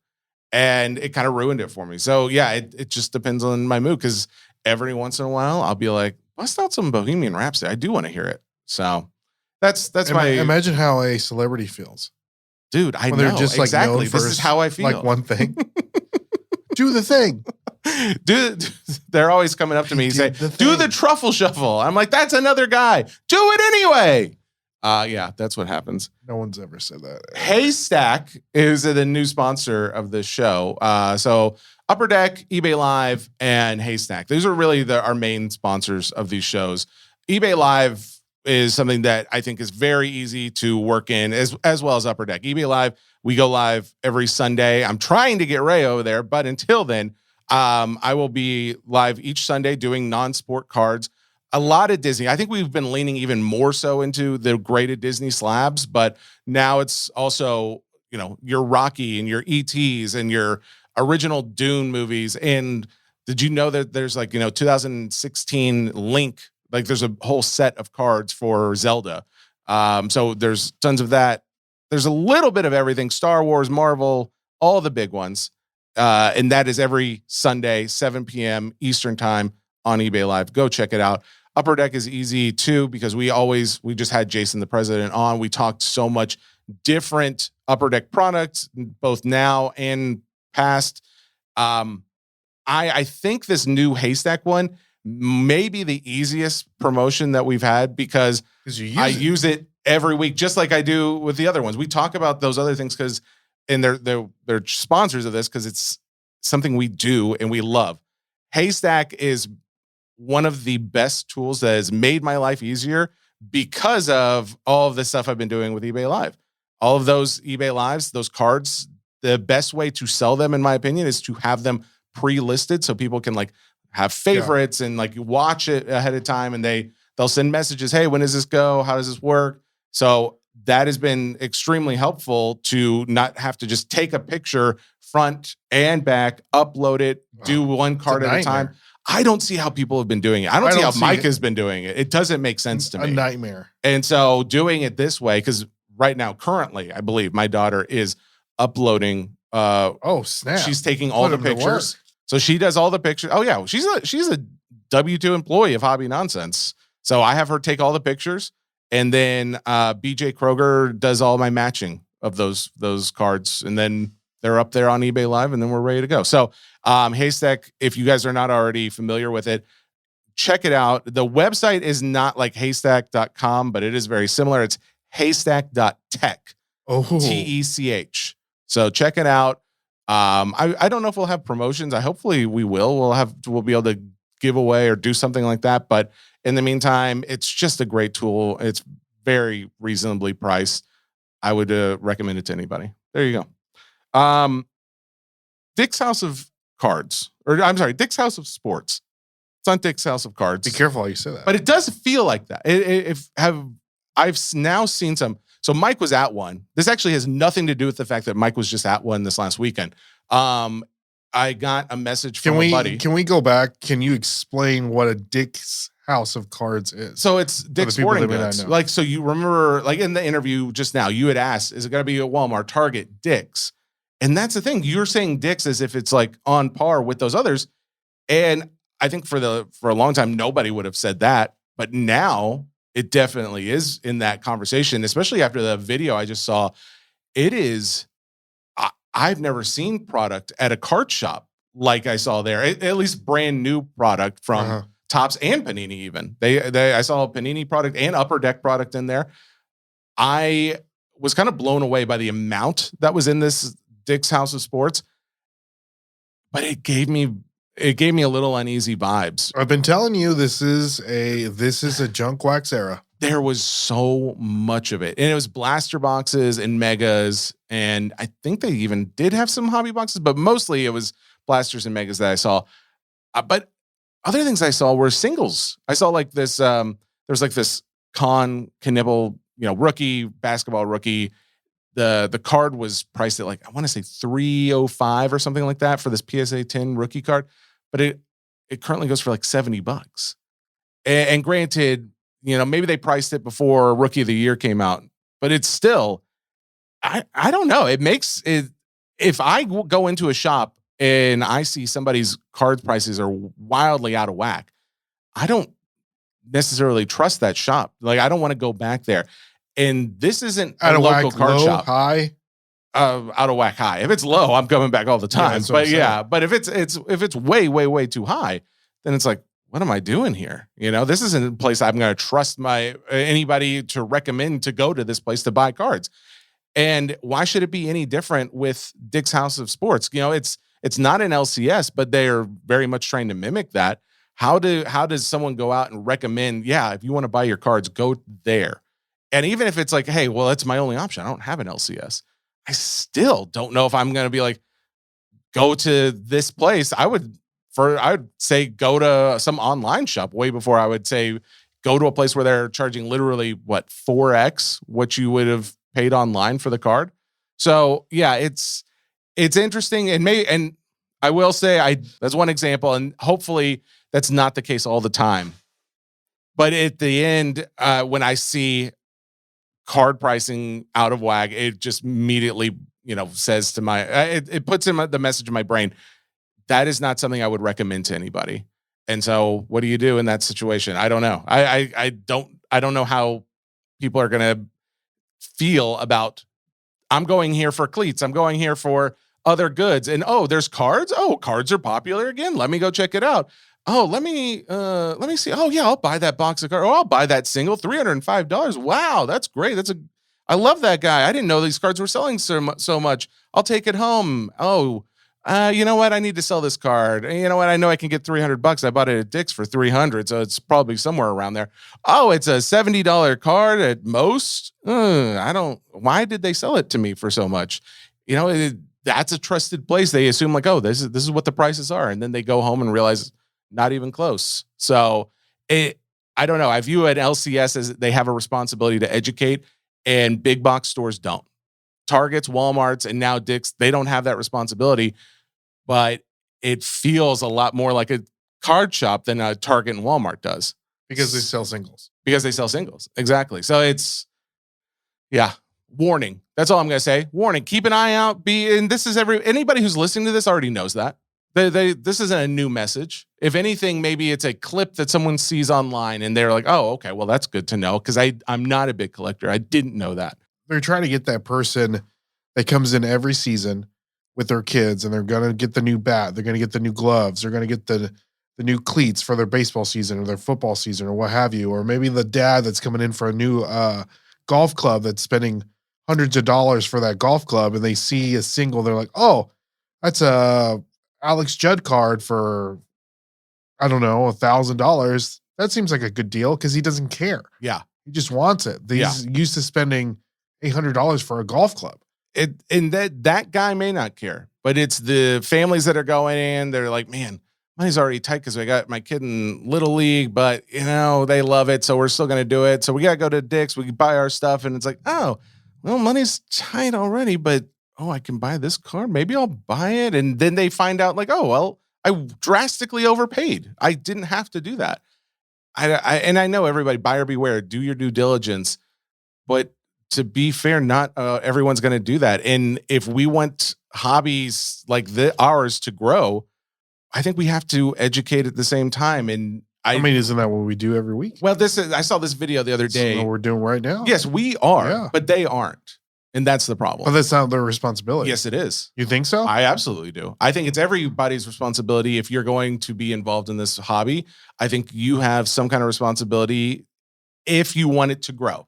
and it kind of ruined it for me. So yeah, it just depends on my mood because every once in a while, I'll be like, bust out some Bohemian Rhapsody. I do want to hear it. So that's my. Imagine how a celebrity feels, dude. I know they're just exactly. Like this is how I feel. Like one thing. Do the thing. They're always coming up to me and say, do the truffle shuffle. I'm like, that's another guy. Do it anyway. Yeah, that's what happens. No one's ever said that. Haystack is the new sponsor of this show. So Upper Deck, eBay Live, and Haystack. These are really our main sponsors of these shows. eBay Live is something that I think is very easy to work in as well as Upper Deck. eBay Live, we go live every Sunday. I'm trying to get Ray over there, but until then, I will be live each Sunday doing non-sport cards. A lot of Disney. I think we've been leaning even more so into the graded Disney slabs, but now it's also, you know, your Rocky and your ETs and your original Dune movies. And did you know that there's 2016 Link, like there's a whole set of cards for Zelda. So there's tons of that. There's a little bit of everything, Star Wars, Marvel, all the big ones. And that is every Sunday, 7 p.m. Eastern time on eBay Live. Go check it out. Upper Deck is easy too, because we just had Jason the President on. We talked so much different Upper Deck products, both now and past. I think this new Haystack one may be the easiest promotion that we've had because I use it every week, just like I do with the other ones. We talk about those other things and they're sponsors of this because it's something we do and we love. Haystack is one of the best tools that has made my life easier because of all of the stuff I've been doing with eBay Live. All of those eBay Lives, those cards, the best way to sell them, in my opinion, is to have them pre-listed so people can like have favorites and like watch it ahead of time, and they'll send messages, hey, when does this go? How does this work? So that has been extremely helpful to not have to just take a picture front and back, upload it, do one card at a time. I don't see how people have been doing it. I don't see how Mike has been doing it. It doesn't make sense to me. A nightmare. And so doing it this way, because right now, currently, I believe my daughter is uploading. Oh, snap. She's taking all the pictures. So she does all the pictures. Oh, yeah. She's a W-2 employee of Hobby Nonsense. So I have her take all the pictures. And then BJ Kroger does all my matching of those cards. And then they're up there on eBay Live, and then we're ready to go. So Haystack, if you guys are not already familiar with it, check it out. The website is not like haystack.com, but it is very similar. It's haystack.tech. Oh. Tech. So check it out. I don't know if we'll have promotions. Hopefully we will. We'll be able to give away or do something like that. But in the meantime, it's just a great tool. It's very reasonably priced. I would recommend it to anybody. There you go. Dick's House of Cards, or I'm sorry, Dick's House of Sports. It's on Dick's House of Cards. Be careful how you say that. But it does feel like that. I've now seen some. So Mike was at one. This actually has nothing to do with the fact that Mike was just at one this last weekend. I got a message from a buddy. Can we go back? Can you explain what a Dick's House of Cards is? So it's Dick's Sporting Goods. Like, so you remember, like in the interview just now, you had asked, is it going to be at Walmart, Target, Dick's? And that's the thing. You're saying Dick's as if it's like on par with those others. And I think for a long time, nobody would have said that. But now it definitely is in that conversation, especially after the video I just saw. It is, I've never seen product at a card shop like I saw there, at least brand new product from Topps and Panini even. I saw a Panini product and Upper Deck product in there. I was kind of blown away by the amount that was in this Dick's House of Sports, but it gave me a little uneasy vibes. I've been telling you this is a junk wax era. There was so much of it, and it was blaster boxes and megas, and I think they even did have some hobby boxes, but mostly it was blasters and megas that I saw. But other things I saw were singles. I saw like this. There's like this Knibble, rookie basketball rookie. The card was priced at like, I want to say $305 or something like that for this PSA 10 rookie card, but it currently goes for like $70. And granted, maybe they priced it before Rookie of the Year came out, but it's still, I don't know. It makes it, if I go into a shop and I see somebody's card prices are wildly out of whack, I don't necessarily trust that shop. Like, I don't want to go back there. And this isn't a local card shop. High, out of whack high. If it's low, I'm coming back all the time. But if it's way, way, way too high, then it's like, what am I doing here? This isn't a place I'm going to trust anybody to recommend to go to this place to buy cards. And why should it be any different with Dick's House of Sports? It's not an LCS, but they are very much trying to mimic that. How does someone go out and recommend, if you want to buy your cards, go there? And even if it's like, hey, well, that's my only option. I don't have an LCS. I still don't know if I'm going to be like, go to this place. I would say go to some online shop way before I would say go to a place where they're charging literally 4x what you would have paid online for the card. So yeah, it's interesting, and I will say that's one example, and hopefully that's not the case all the time. But at the end, when I see card pricing out of whack, it just immediately, says to it puts in the message in my brain, that is not something I would recommend to anybody. And so what do you do in that situation? I don't know. I don't know how people are going to feel about, I'm going here for cleats. I'm going here for other goods. And, there's cards. Cards are popular again. Let me go check it out. Let me see. I'll buy that box of cards. I'll buy that single, $305. Wow, that's great. I love that guy. I didn't know these cards were selling so much. I'll take it home. you know what? I need to sell this card. You know what? I know I can get $300. I bought it at Dick's for $300, so it's probably somewhere around there. Oh, it's a $70 card at most. Why did they sell it to me for so much? That's a trusted place. They assume like, oh, this is what the prices are, and then they go home and realize not even close. So I don't know. I view an LCS as they have a responsibility to educate, and big box stores don't. Targets, Walmarts, and now Dick's, they don't have that responsibility, but it feels a lot more like a card shop than a Target and Walmart does. Because they sell singles. Exactly. So warning. That's all I'm going to say. Warning. Keep an eye out. And this is anybody who's listening to this already knows that. This isn't a new message. If anything, maybe it's a clip that someone sees online and they're like, oh, okay, well, that's good to know because I'm not a big collector. I didn't know that. They're trying to get that person that comes in every season with their kids, and they're going to get the new bat. They're going to get the new gloves. They're going to get the new cleats for their baseball season or their football season or what have you. Or maybe the dad that's coming in for a new golf club that's spending hundreds of dollars for that golf club, and they see a single. They're like, oh, that's a Alex Judd card for, I don't know, $1,000. That seems like a good deal because he doesn't care. Yeah. He just wants it. He's used to spending $800 for a golf club. And that guy may not care, but it's the families that are going in. They're like, man, money's already tight because I got my kid in Little League, but they love it, so we're still going to do it. So we got to go to Dick's. We can buy our stuff, and it's like, oh, well, money's tight already, but I can buy this card. Maybe I'll buy it, and then they find out like, oh, well, I drastically overpaid. I didn't have to do that. I know everybody, buyer beware. Do your due diligence, but to be fair, not everyone's going to do that. And if we want hobbies like ours to grow, I think we have to educate at the same time. And I mean, isn't that what we do every week? Well, I saw this video the other day. What we're doing right now. Yes, we are, but they aren't. And that's the problem. But that's not their responsibility. Yes, it is. You think so? I absolutely do. I think it's everybody's responsibility. If you're going to be involved in this hobby, I think you have some kind of responsibility if you want it to grow.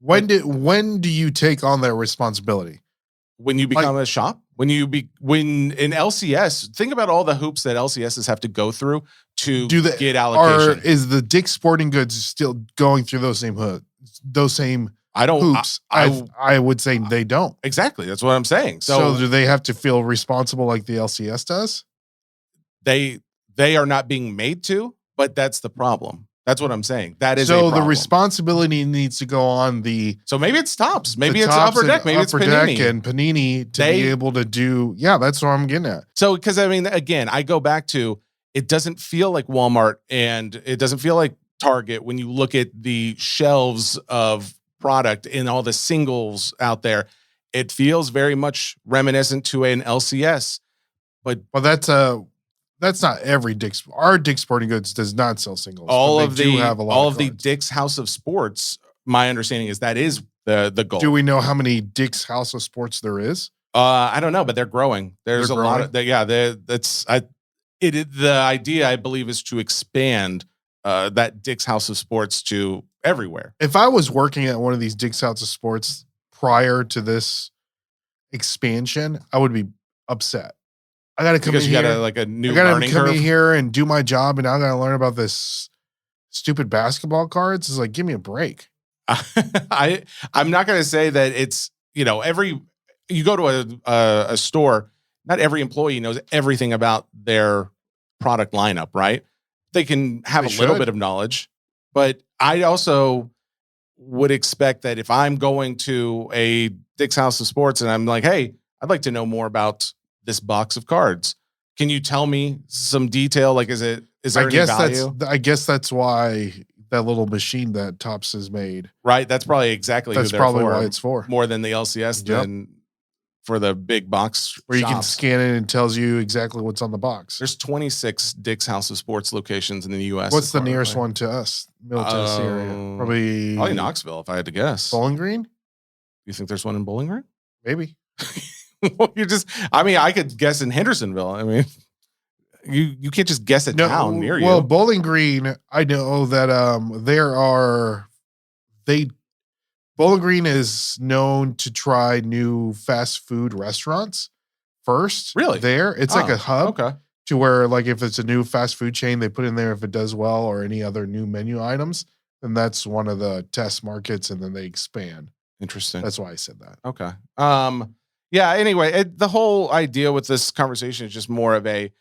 When do you take on that responsibility? When you become a shop? When in LCS, think about all the hoops that LCSs have to go through to get allocation. Is the Dick's Sporting Goods still going through those same hoops? I would say they don't. Exactly. That's what I'm saying. So do they have to feel responsible like the LCS does? They are not being made to, but that's the problem. That's what I'm saying. That is so the responsibility needs to go on So maybe it's Topps. Maybe it's Upper Deck. Maybe it's Panini. Deck and Panini to be able to do. Yeah, that's what I'm getting at. So because again, I go back to it doesn't feel like Walmart and it doesn't feel like Target when you look at the shelves of product and all the singles out there. It feels very much reminiscent to an LCS. But that's not every Dick's. Our Dick's Sporting Goods does not sell singles. All of the Dick's House of Sports, my understanding is that is the goal. Do we know how many Dick's House of Sports there is? I don't know, but they're growing. There's a lot of the idea, I believe, is to expand that Dick's House of Sports to everywhere. If I was working at one of these Dick's House of Sports prior to this expansion, I would be upset. I got to come in here. You got like a new learning curve. I got to come in here and do my job, and now I got to learn about this stupid basketball cards. It's like, give me a break. I'm not going to say that it's, you go to a store, not every employee knows everything about their product lineup, right? They can have a little bit of knowledge, but I also would expect that if I'm going to a Dick's House of Sports and I'm like, hey, I'd like to know more about this box of cards. Can you tell me some detail? Like, is there any value? I guess that's why that little machine that Topps has made. Right. That's probably exactly why it's for. More than the LCS than for the big box where you shops. can scan it and it tells you exactly what's on the box. There's 26 Dick's House of Sports locations in the U.S. What's the nearest one to us? Middle Tennessee area. Probably Knoxville, if I had to guess. Bowling Green? You think there's one in Bowling Green? Maybe. I could guess in Hendersonville. I mean, you can't just guess a town near you. Well, Bowling Green, I know that Bowling Green is known to try new fast food restaurants first. Really? There. It's like a hub. Okay. To where, like, if it's a new fast food chain, they put in there if it does well or any other new menu items, then that's one of the test markets, and then they expand. Interesting. That's why I said that. Okay. Yeah. Anyway, the whole idea with this conversation is just more of a.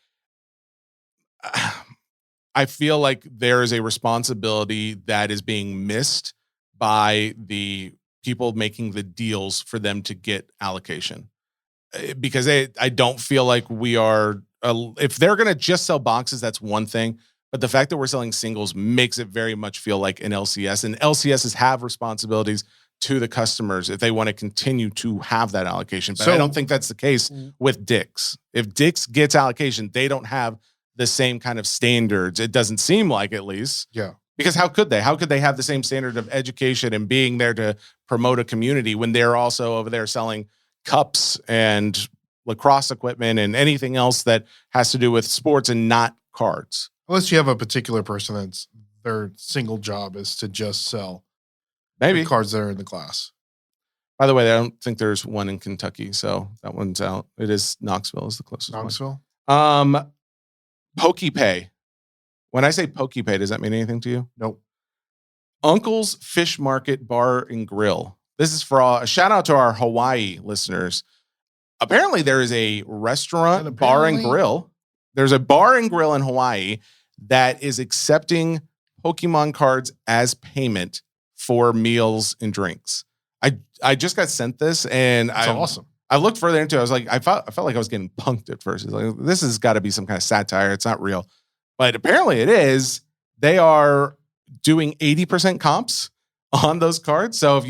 I feel like there is a responsibility that is being missed by the people making the deals for them to get allocation, because I don't feel like we are. If they're going to just sell boxes, that's one thing. But the fact that we're selling singles makes it very much feel like an LCS, and LCSs have responsibilities to the customers if they want to continue to have that allocation. But I don't think that's the case with Dick's. If Dick's gets allocation, they don't have the same kind of standards. It doesn't seem like, at least. Yeah. Because how could they? How could they have the same standard of education and being there to promote a community when they're also over there selling cups and lacrosse equipment and anything else that has to do with sports and not cards? Unless you have a particular person that's their single job is to just sell maybe cards that are in the class. By the way, I don't think there's one in Kentucky, so that one's out. It is Knoxville is the closest Knoxville? one. Poké Pay. When I say Poké Pay, does that mean anything to you? Nope. Uncle's Fish Market Bar and Grill. This is for a shout out to our Hawaii listeners. Apparently, there is a restaurant, bar and grill. There's a bar and grill in Hawaii that is accepting Pokemon cards as payment for meals and drinks. I just got sent this, and That's awesome. I looked further into it. I was like, I felt like I was getting punked at first. It's like, this has got to be some kind of satire. It's not real. But apparently it is. They are doing 80% comps on those cards. So if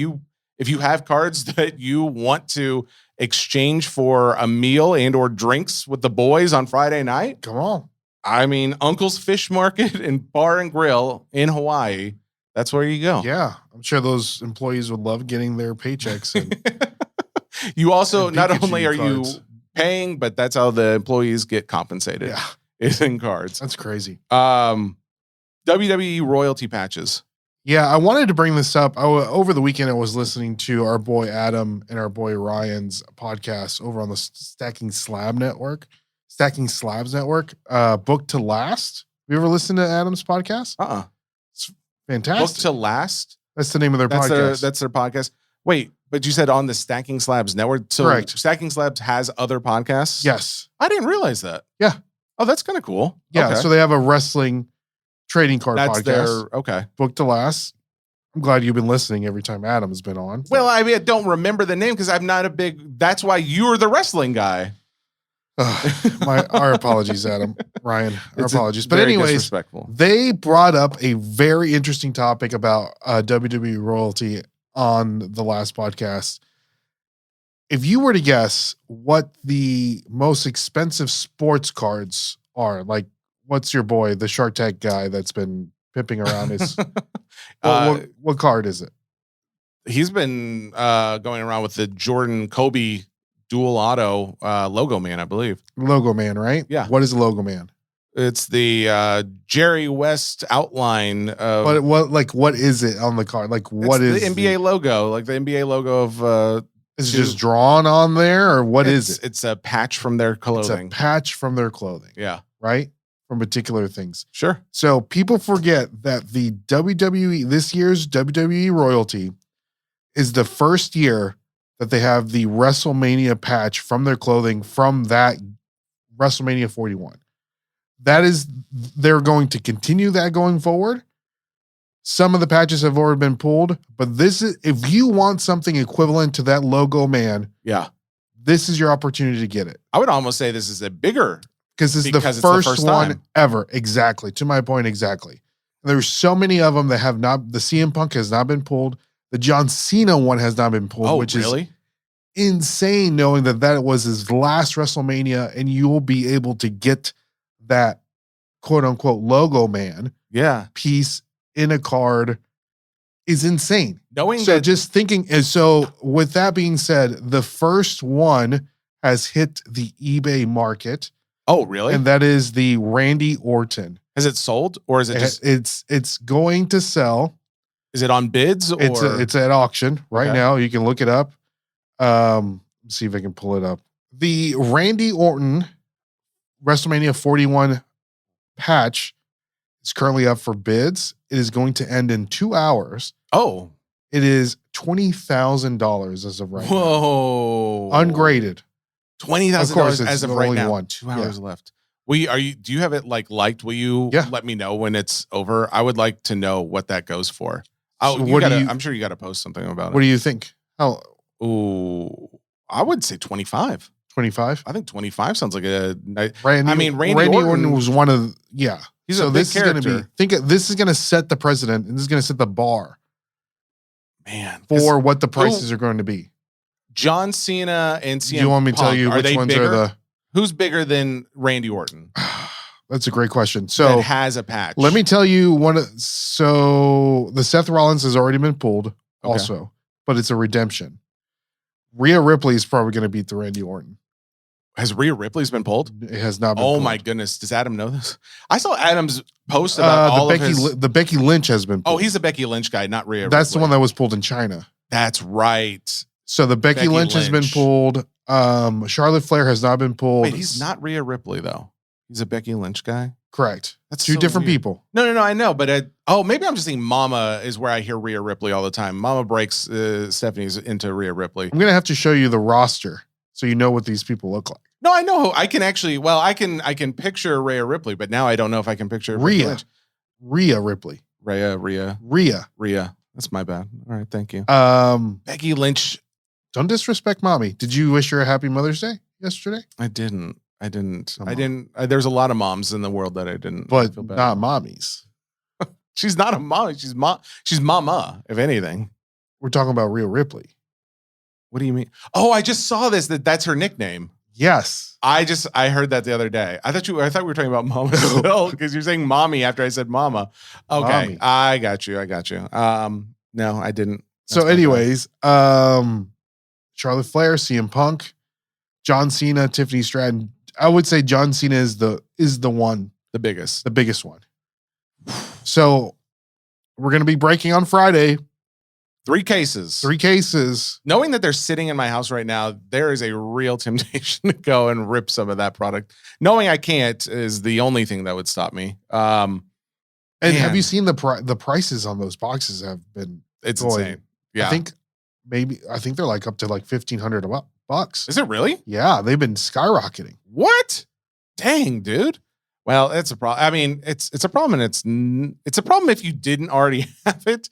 you have cards that you want to exchange for a meal and or drinks with the boys on Friday night, come on. I mean, Uncle's Fish Market and Bar and Grill in Hawaii, that's where you go. Yeah. I'm sure those employees would love getting their paychecks. And you also, and not Pikachu only are cards. you paying, but that's how the employees get compensated. Yeah. Is in cards. That's crazy. WWE royalty patches. Yeah, I wanted to bring this up. Over the weekend, I was listening to our boy Adam and our boy Ryan's podcast over on the Stacking Slabs Network. Book to Last. Have you ever listened to Adam's podcast? It's fantastic. Book to Last? That's the name of their podcast. That's their podcast. Wait, but you said on the Stacking Slabs Network? So correct. Stacking Slabs has other podcasts? Yes. I didn't realize that. Yeah. Oh, that's kind of cool. Yeah, okay. so they have a wrestling trading card That's podcast. Okay. Book to Last. I'm glad you've been listening every time Adam's been on. Well, I mean, I don't remember the name because I'm not a big. That's why you're the wrestling guy. Our apologies, Adam, Ryan. Our apologies. But anyways, disrespectful. They brought up a very interesting topic about WWE royalty on the last podcast. If you were to guess what the most expensive sports cards are, like what's your boy, the Shark Tank guy that's been pimping around his what card is it? He's been going around with the Jordan Kobe dual auto logo man, I believe. Logo man, right? Yeah. What is the logo man? It's the Jerry West outline of what is it on the card? Like what is the NBA logo? Like the NBA logo of is it just drawn on there, or what is it? It's a patch from their clothing. It's a patch from their clothing. Yeah. Right? From particular things. Sure. So people forget that the WWE, this year's WWE royalty is the first year that they have the WrestleMania patch from their clothing from that WrestleMania 41. They're going to continue that going forward. Some of the patches have already been pulled, but if you want something equivalent to that logo man, yeah, this is your opportunity to get it. I would almost say this is a bigger because this is the first one ever. Exactly. To my point, exactly. There's so many of them that have not, the CM Punk has not been pulled. The John Cena one has not been pulled, which is insane knowing that was his last WrestleMania and you will be able to get that quote unquote logo man piece in a card is insane. Just thinking, and so with that being said, the first one has hit the eBay market. Oh, really? And that is the Randy Orton. Has it sold or is it just? It's going to sell. Is it on bids or? It's at auction right now. You can look it up. See if I can pull it up. The Randy Orton WrestleMania 41 patch is currently up for bids. It is going to end in 2 hours. Oh. It is $20,000 as of right now. Whoa. Ungraded. $20,000 as of right now. 2 Yeah. hours left. Do you have it liked? Will you let me know when it's over? I would like to know what that goes for. Oh, So I'm sure you got to post something about it. What do you think? Ooh, I would say 25. 25? I think 25 sounds like a nice. Randy Orton was one of He's a big character. This is going to set the precedent, and this is going to set the bar. Man, for what the prices are going to be. John Cena and CM Do you want me to tell you which ones are the? Who's bigger than Randy Orton? That's a great question. So that has a patch. Let me tell you so the Seth Rollins has already been pulled also, but it's a redemption. Rhea Ripley is probably going to beat the Randy Orton. Has Rhea Ripley's been pulled? It has not been pulled. pulled. My goodness. Does Adam know this? I saw Adam's post about the Becky Lynch has been pulled. Oh, he's a Becky Lynch guy, not Rhea That's Ripley. the one that was pulled in China. That's right. So the Becky Lynch has been pulled. Charlotte Flair has not been pulled. Wait, he's not Rhea Ripley, though. He's a Becky Lynch guy? Correct. That's two so different weird. people. No, I know. But maybe I'm just saying Mama is where I hear Rhea Ripley all the time. Mama breaks Stephanie's into Rhea Ripley. I'm going to have to show you the roster so you know what these people look like. No, I know. I can actually, I can picture Rhea Ripley, but now I don't know if I can picture Rhea Ripley. Rhea. That's my bad. All right, thank you. Becky Lynch. Don't disrespect mommy. Did you wish her a happy Mother's Day yesterday? I didn't. There's a lot of moms in the world that I didn't. But not mommies. She's not a mommy. She's mama, if anything. We're talking about Rhea Ripley. What do you mean? Oh, I just saw that's her nickname. Yes. I heard that the other day. I thought we were talking about mama still because you're saying mommy after I said mama. Okay. Mommy. I got you. No, I didn't. So anyways, Charlotte Flair, CM Punk, John Cena, Tiffany Stratton. I would say John Cena is the one. The biggest one. So we're going to be breaking on Friday. 3 cases. Knowing that they're sitting in my house right now, there is a real temptation to go and rip some of that product. Knowing I can't is the only thing that would stop me. And have you seen the prices on those boxes have been? It's insane. Yeah, I think they're like up to like $1,500. Is it really? Yeah, they've been skyrocketing. What? Dang, dude. Well, it's a problem. I mean, it's a problem, and it's a problem if you didn't already have it.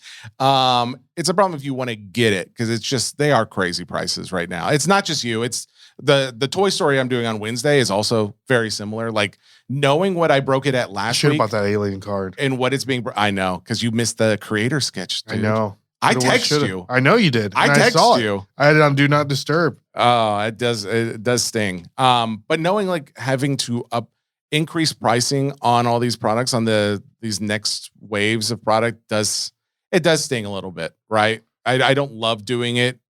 It's a problem if you want to get it because it's just they are crazy prices right now. It's not just you. It's the Toy Story I'm doing on Wednesday is also very similar. Like knowing what I broke it at last week about that alien card and what it's being. I know because you missed the creator sketch. Dude. I know. I text you. I know you did. I text you. I had it on Do Not Disturb. Oh, it does sting. But knowing like having to increase pricing on all these products on these next waves of product does sting a little bit, right? I don't love doing it.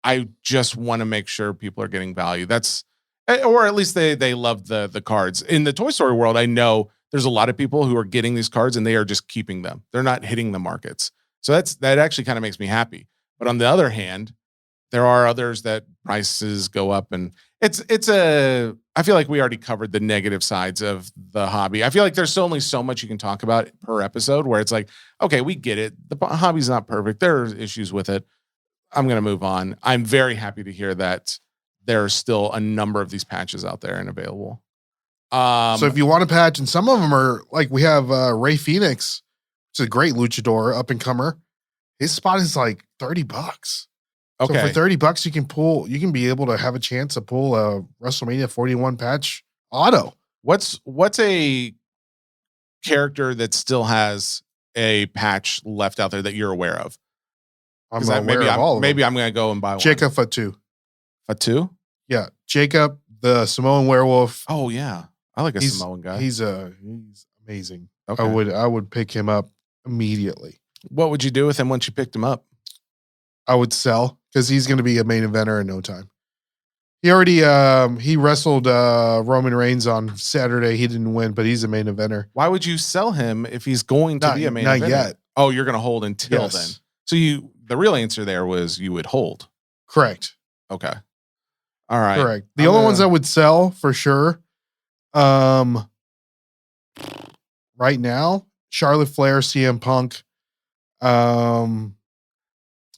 I just want to make sure people are getting value. Or at least they love the cards. In the Toy Story world, I know there's a lot of people who are getting these cards and they are just keeping them. They're not hitting the markets. So that actually kind of makes me happy. But on the other hand, there are others that prices go up, and I feel like we already covered the negative sides of the hobby. I feel like there's only so much you can talk about per episode where it's like, okay, we get it. The hobby's not perfect. There are issues with it. I'm going to move on. I'm very happy to hear that there are still a number of these patches out there and available. So if you want a patch, and some of them are like we have Ray Phoenix, which is a great luchador up and comer. His spot is like $30. Okay. So for $30, you can be able to have a chance to pull a WrestleMania 41 patch auto. What's a character that still has a patch left out there that you're aware of? I'm not aware of all of them. Maybe I'm going to go and buy one. Jacob Fatu. Fatu? Yeah. Jacob, the Samoan werewolf. Oh, yeah. I like a Samoan guy. He's amazing. Okay. I would pick him up immediately. What would you do with him once you picked him up? I would sell because he's going to be a main eventer in no time. He already he wrestled Roman Reigns on Saturday. He didn't win, but he's a main eventer. Why would you sell him if he's going to be a main eventer? Not yet. Oh, you're going to hold until then. So the real answer there was you would hold. Correct. Okay. All right. Correct. The only ones I would sell for sure, right now, Charlotte Flair, CM Punk,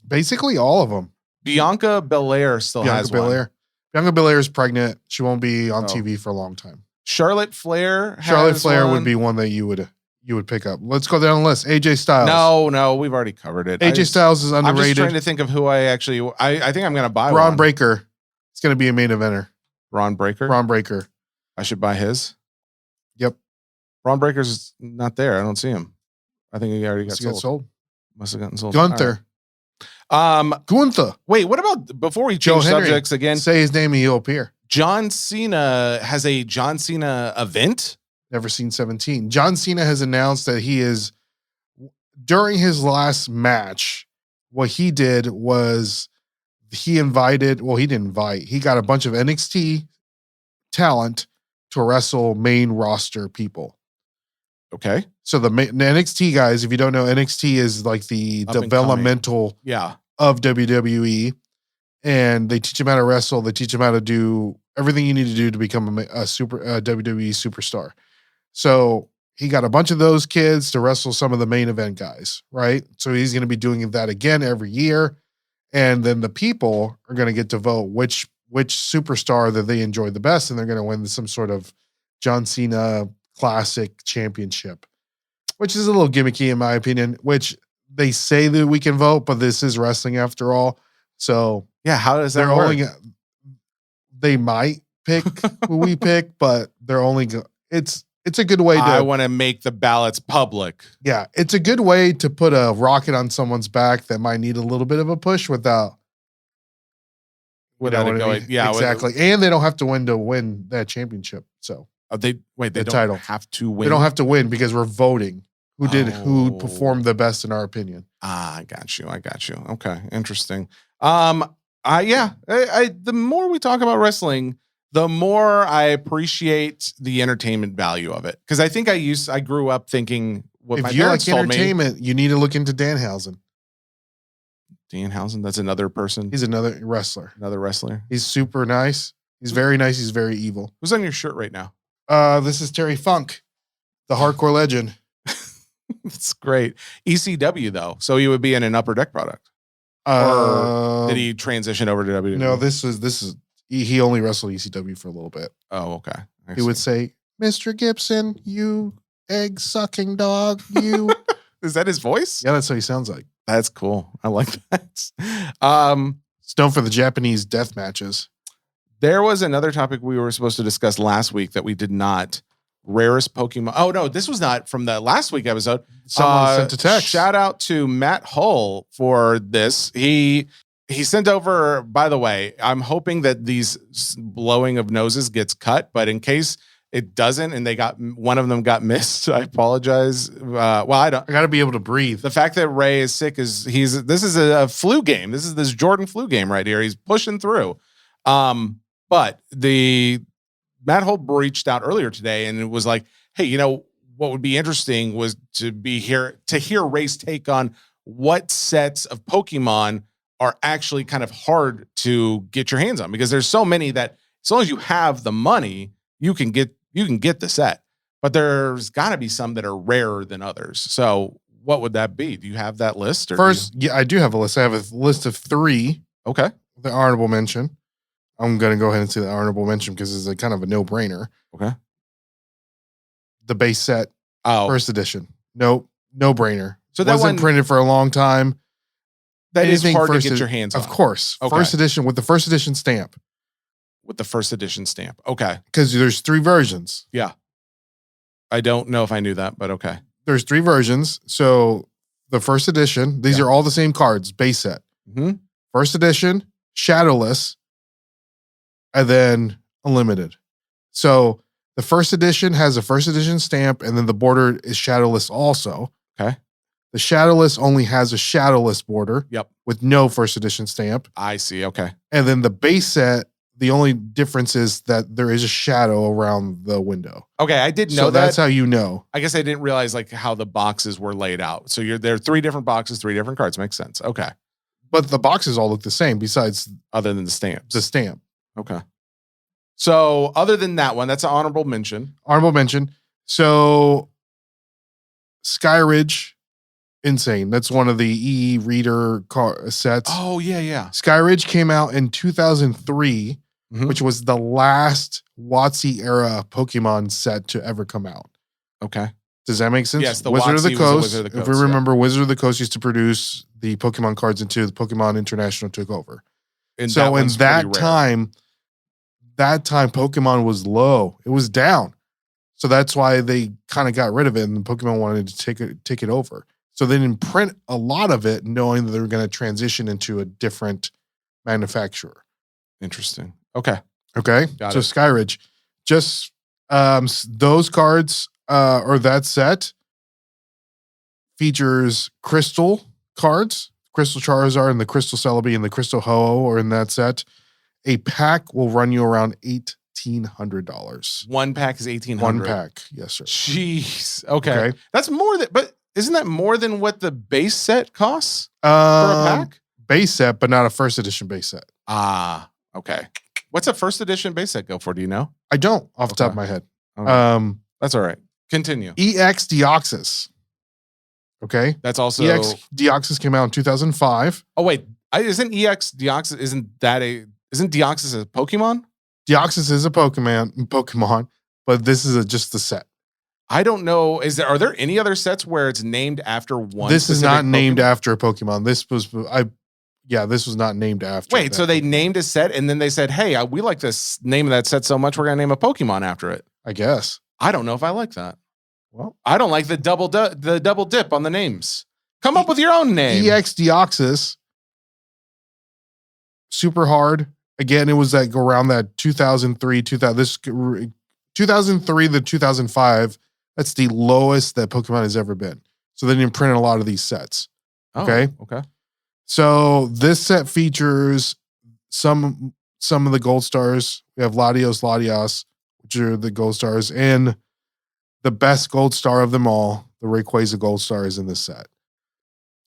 basically all of them. Bianca Belair still has one. Bianca Belair is pregnant. She won't be on TV for a long time. Charlotte Flair would be one that you would pick up. Let's go down the list. AJ Styles. No, we've already covered it. AJ Styles is underrated. I'm just trying to think of who I think I'm going to buy. Ron Breakker. It's going to be a main eventer. Ron Breakker. I should buy his. Yep. Ron Breaker's not there. I don't see him. I think he already got sold. Must have gotten sold. Gunther. Right. Gunther. Wait, what about before we change subjects again? Say his name and he'll appear. John Cena has a John Cena event. Never seen 17. John Cena has announced that he is, during his last match, what he did was he didn't invite. He got a bunch of NXT talent to wrestle main roster people. Okay. So the NXT guys, if you don't know, NXT is like the developmental of WWE. And they teach them how to wrestle. They teach them how to do everything you need to do to become a WWE superstar. So he got a bunch of those kids to wrestle some of the main event guys, right? So he's going to be doing that again every year. And then the people are going to get to vote which superstar that they enjoy the best. And they're going to win some sort of John Cena Classic Championship, which is a little gimmicky in my opinion, which they say that we can vote, but this is wrestling after all. So yeah, how does that work? They might pick who we pick, but they're only it's a good way to. I want to make the ballots public. Yeah, it's a good way to put a rocket on someone's back that might need a little bit of a push without it going. Yeah, exactly. And they don't have to win that championship. So they don't have to win. They don't have to win because we're voting who performed the best in our opinion. I got you. Okay, interesting. The more we talk about wrestling, the more I appreciate the entertainment value of it. Because I think I grew up thinking what my parents told me. If you like entertainment, you need to look into Danhausen. Danhausen, that's another person. He's another wrestler. He's super nice. He's very nice. He's very evil. Who's on your shirt right now? This is Terry Funk, the hardcore legend. That's great. ECW though, so he would be in an Upper Deck product. Or did he transition over to WWE? No, this is he only wrestled ECW for a little bit. Oh, okay. He would say, "Mr. Gibson, you egg sucking dog, you." Is that his voice? Yeah, that's how he sounds like. That's cool. I like that. It's known for the Japanese death matches. There was another topic we were supposed to discuss last week that we did not. Rarest Pokemon. Oh no, this was not from the last week episode. Someone sent a text. Shout out to Matt Hull for this. He sent over, by the way, I'm hoping that these blowing of noses gets cut, but in case it doesn't and one of them got missed, I apologize. I got to be able to breathe. The fact that Ray is sick this is a flu game. This is this Jordan flu game right here. He's pushing through. But the Matt Holt reached out earlier today and it was like, hey, what would be interesting was to hear Ray's take on what sets of Pokemon are actually kind of hard to get your hands on, because there's so many that as long as you have the money, you can get the set, but there's got to be some that are rarer than others. So what would that be? Do you have that list? Yeah, I do have a list. I have a list of 3. Okay. The honorable mention. I'm going to go ahead and say the honorable mention because it's a kind of a no-brainer. Okay. The base set, first edition. No-brainer. So that wasn't printed for a long time. That is hard to get your hands on. Of course. Okay. First edition with the first edition stamp. Okay. Because there's 3 versions. Yeah. I don't know if I knew that, but okay. There's 3 versions. So the first edition, these are all the same cards, base set. Mm-hmm. First edition, shadowless, and then unlimited. So the first edition has a first edition stamp, and then the border is shadowless also. Okay. The shadowless only has a shadowless border. Yep. With no first edition stamp. I see. Okay. And then the base set, the only difference is that there is a shadow around the window. Okay, I did know so that. That's how you know. I guess I didn't realize how the boxes were laid out. So there are 3 different boxes, 3 different cards. Makes sense. Okay. But the boxes all look the same besides other than the stamps. The stamp. Okay. So other than that one, that's an honorable mention. Honorable mention. So Skyridge, insane. That's one of the EE reader sets. Oh, yeah. Skyridge came out in 2003, which was the last WotC era Pokemon set to ever come out. Okay. Does that make sense? Yes, the Wizard of the WotC was Coast. Wizard of the If Coast, we remember, Wizard of the Coast used to produce the Pokemon cards until the Pokemon International took over. And so in one's pretty rare. that time Pokemon was low. It was down. So that's why they kind of got rid of it, and Pokemon wanted to take it over. So they didn't print a lot of it, knowing that they were going to transition into a different manufacturer. Interesting. Okay. Got it. Skyridge, just those cards or that set features crystal cards, Crystal Charizard and the Crystal Celebi and the Crystal Ho-Oh are in that set. A pack will run you around $1,800. One pack is $1,800. One pack, yes, sir. Jeez. Okay. That's more than, but isn't that more than what the base set costs for a pack? Base set, but not a first edition base set. Ah, okay. What's a first edition base set go for? Do you know? I don't off the top of my head. Okay. That's all right. Continue. EX Deoxys. Okay. That's also EX Deoxys came out in 2005. Oh wait, isn't EX Deoxys? Isn't Deoxys a Pokemon? Deoxys is a Pokemon, but this is just the set. I don't know. Are there any other sets where it's named after one? This is not named Pokemon? after a Pokemon. This was not named after. Wait, so they named a set and then they said, "Hey, we like this name of that set so much, we're gonna name a Pokemon after it." I guess. I don't know if I like that. Well, I don't like the double dip on the names. Come up with your own name. EX Deoxys, super hard. Again, it was like around that 2003 to 2005. That's the lowest that Pokemon has ever been. So they didn't print a lot of these sets. Okay. Okay. So this set features some of the gold stars. We have Latios, which are the gold stars, and the best gold star of them all, the Rayquaza gold star, is in this set.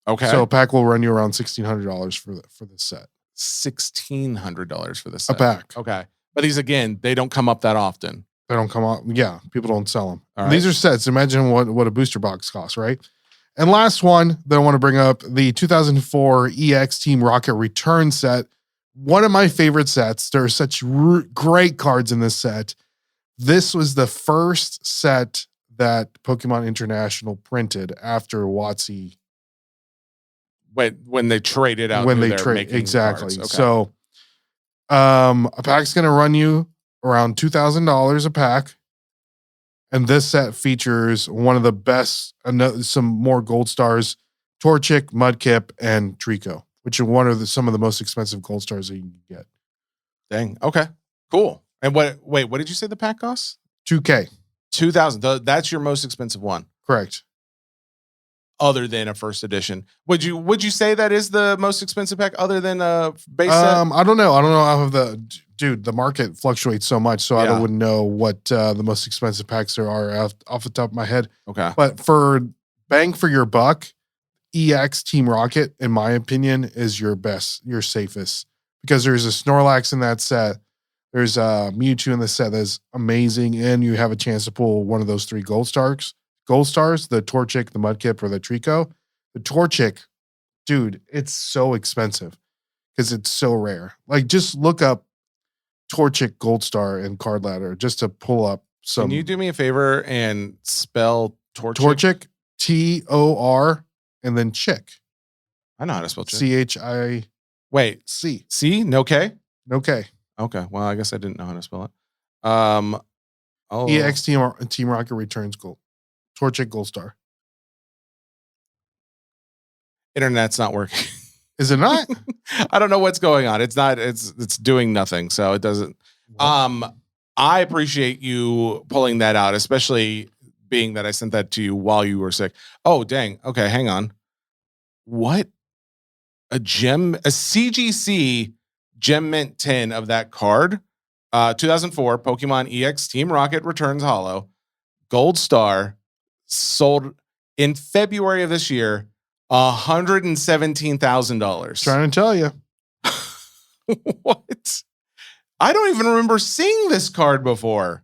Okay. So a pack will run you around $1,600 for this set. $1,600 for this set. A pack. Okay. But these, again, they don't come up that often. They don't come out. Yeah, people don't sell them. All right. These are sets. Imagine what a booster box costs, right? And last one that I want to bring up, the 2004 EX Team Rocket Return set. One of my favorite sets. There are such great cards in this set. This was the first set that Pokemon International printed after WotC. When they traded out. When they trade, exactly. Okay. So a pack's going to run you around $2,000 a pack. And this set features one of the best, some more gold stars, Torchic, Mudkip, and Trico, which are some of the most expensive gold stars that you can get. Dang. Okay. Cool. And what did you say the pack costs? $2,000. $2,000. That's your most expensive one. Correct. Other than a first edition. Would you say that is the most expensive pack other than a base set? I don't know. How the market fluctuates so much, so I wouldn't know what the most expensive packs there are off the top of my head. Okay. But for bang for your buck, EX Team Rocket, in my opinion, is your safest, because there's a Snorlax in that set. There's a Mewtwo in the set that's amazing, and you have a chance to pull one of those 3 gold stars, the Torchic, the Mudkip, or the Trico. The Torchic, dude, it's so expensive because it's so rare. Like, just look up Torchic Gold Star in Card Ladder just to pull up some. Can you do me a favor and spell Torchic? Torchic, Tor, and then Chick. I know how to spell Chick. CHI. Wait, C. C? No K? No K. Okay. Well, I guess I didn't know how to spell it. EX Team Rocket Returns Gold. Torchic Gold Star. Internet's not working. Is it not? I don't know what's going on. It's not. It's doing nothing. So it doesn't. I appreciate you pulling that out, especially being that I sent that to you while you were sick. Oh, dang. Okay, hang on. What? A CGC Gem Mint 10 of that card. 2004 Pokemon EX Team Rocket Returns Holo. Gold Star. Sold in February of this year. $117,000. Trying to tell you. What? I don't even remember seeing this card before.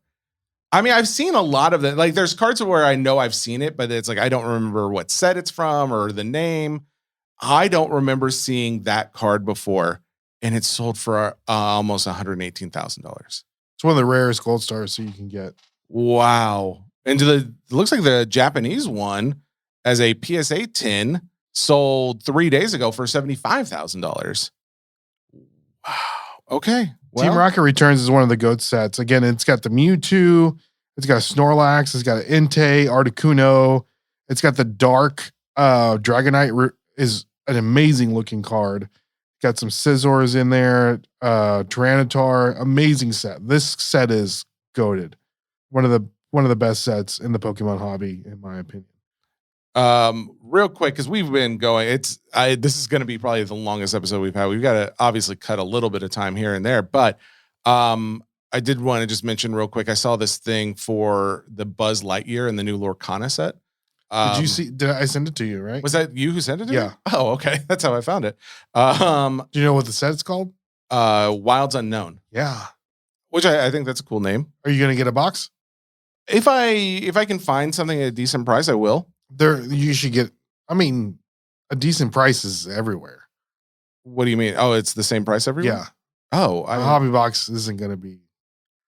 I mean, I've seen a lot of that. Like, there's cards where I know I've seen it, but it's like I don't remember what set it's from or the name. I don't remember seeing that card before, and it's sold for almost $118,000. It's one of the rarest gold stars so you can get. Wow. And it looks like the Japanese one as a PSA 10 sold 3 days ago for $75,000. Wow. Okay. Well, Team Rocket Returns is one of the GOAT sets. Again, it's got the Mewtwo, it's got a Snorlax, it's got an Entei, Articuno, it's got the Dark Dragonite is an amazing looking card. Got some Scizors in there, Tyranitar, amazing set. This set is goated. One of the best sets in the Pokemon hobby, in my opinion. Real quick, because we've been going, this is going to be probably the longest episode we've had. We've got to obviously cut a little bit of time here and there, but I did want to just mention real quick. I saw this thing for the Buzz Lightyear and the new Lorcana set. Did you see? Did I send it to you? Right? Was that you who sent it to me? Yeah. Oh, okay. That's how I found it. Do you know what the set's called? Wilds Unknown. Yeah. Which I think that's a cool name. Are you gonna get a box? If I can find something at a decent price, I will. You should get. I mean, a decent price is everywhere. What do you mean? Oh, it's the same price everywhere? Yeah. Oh, A hobby box isn't gonna be.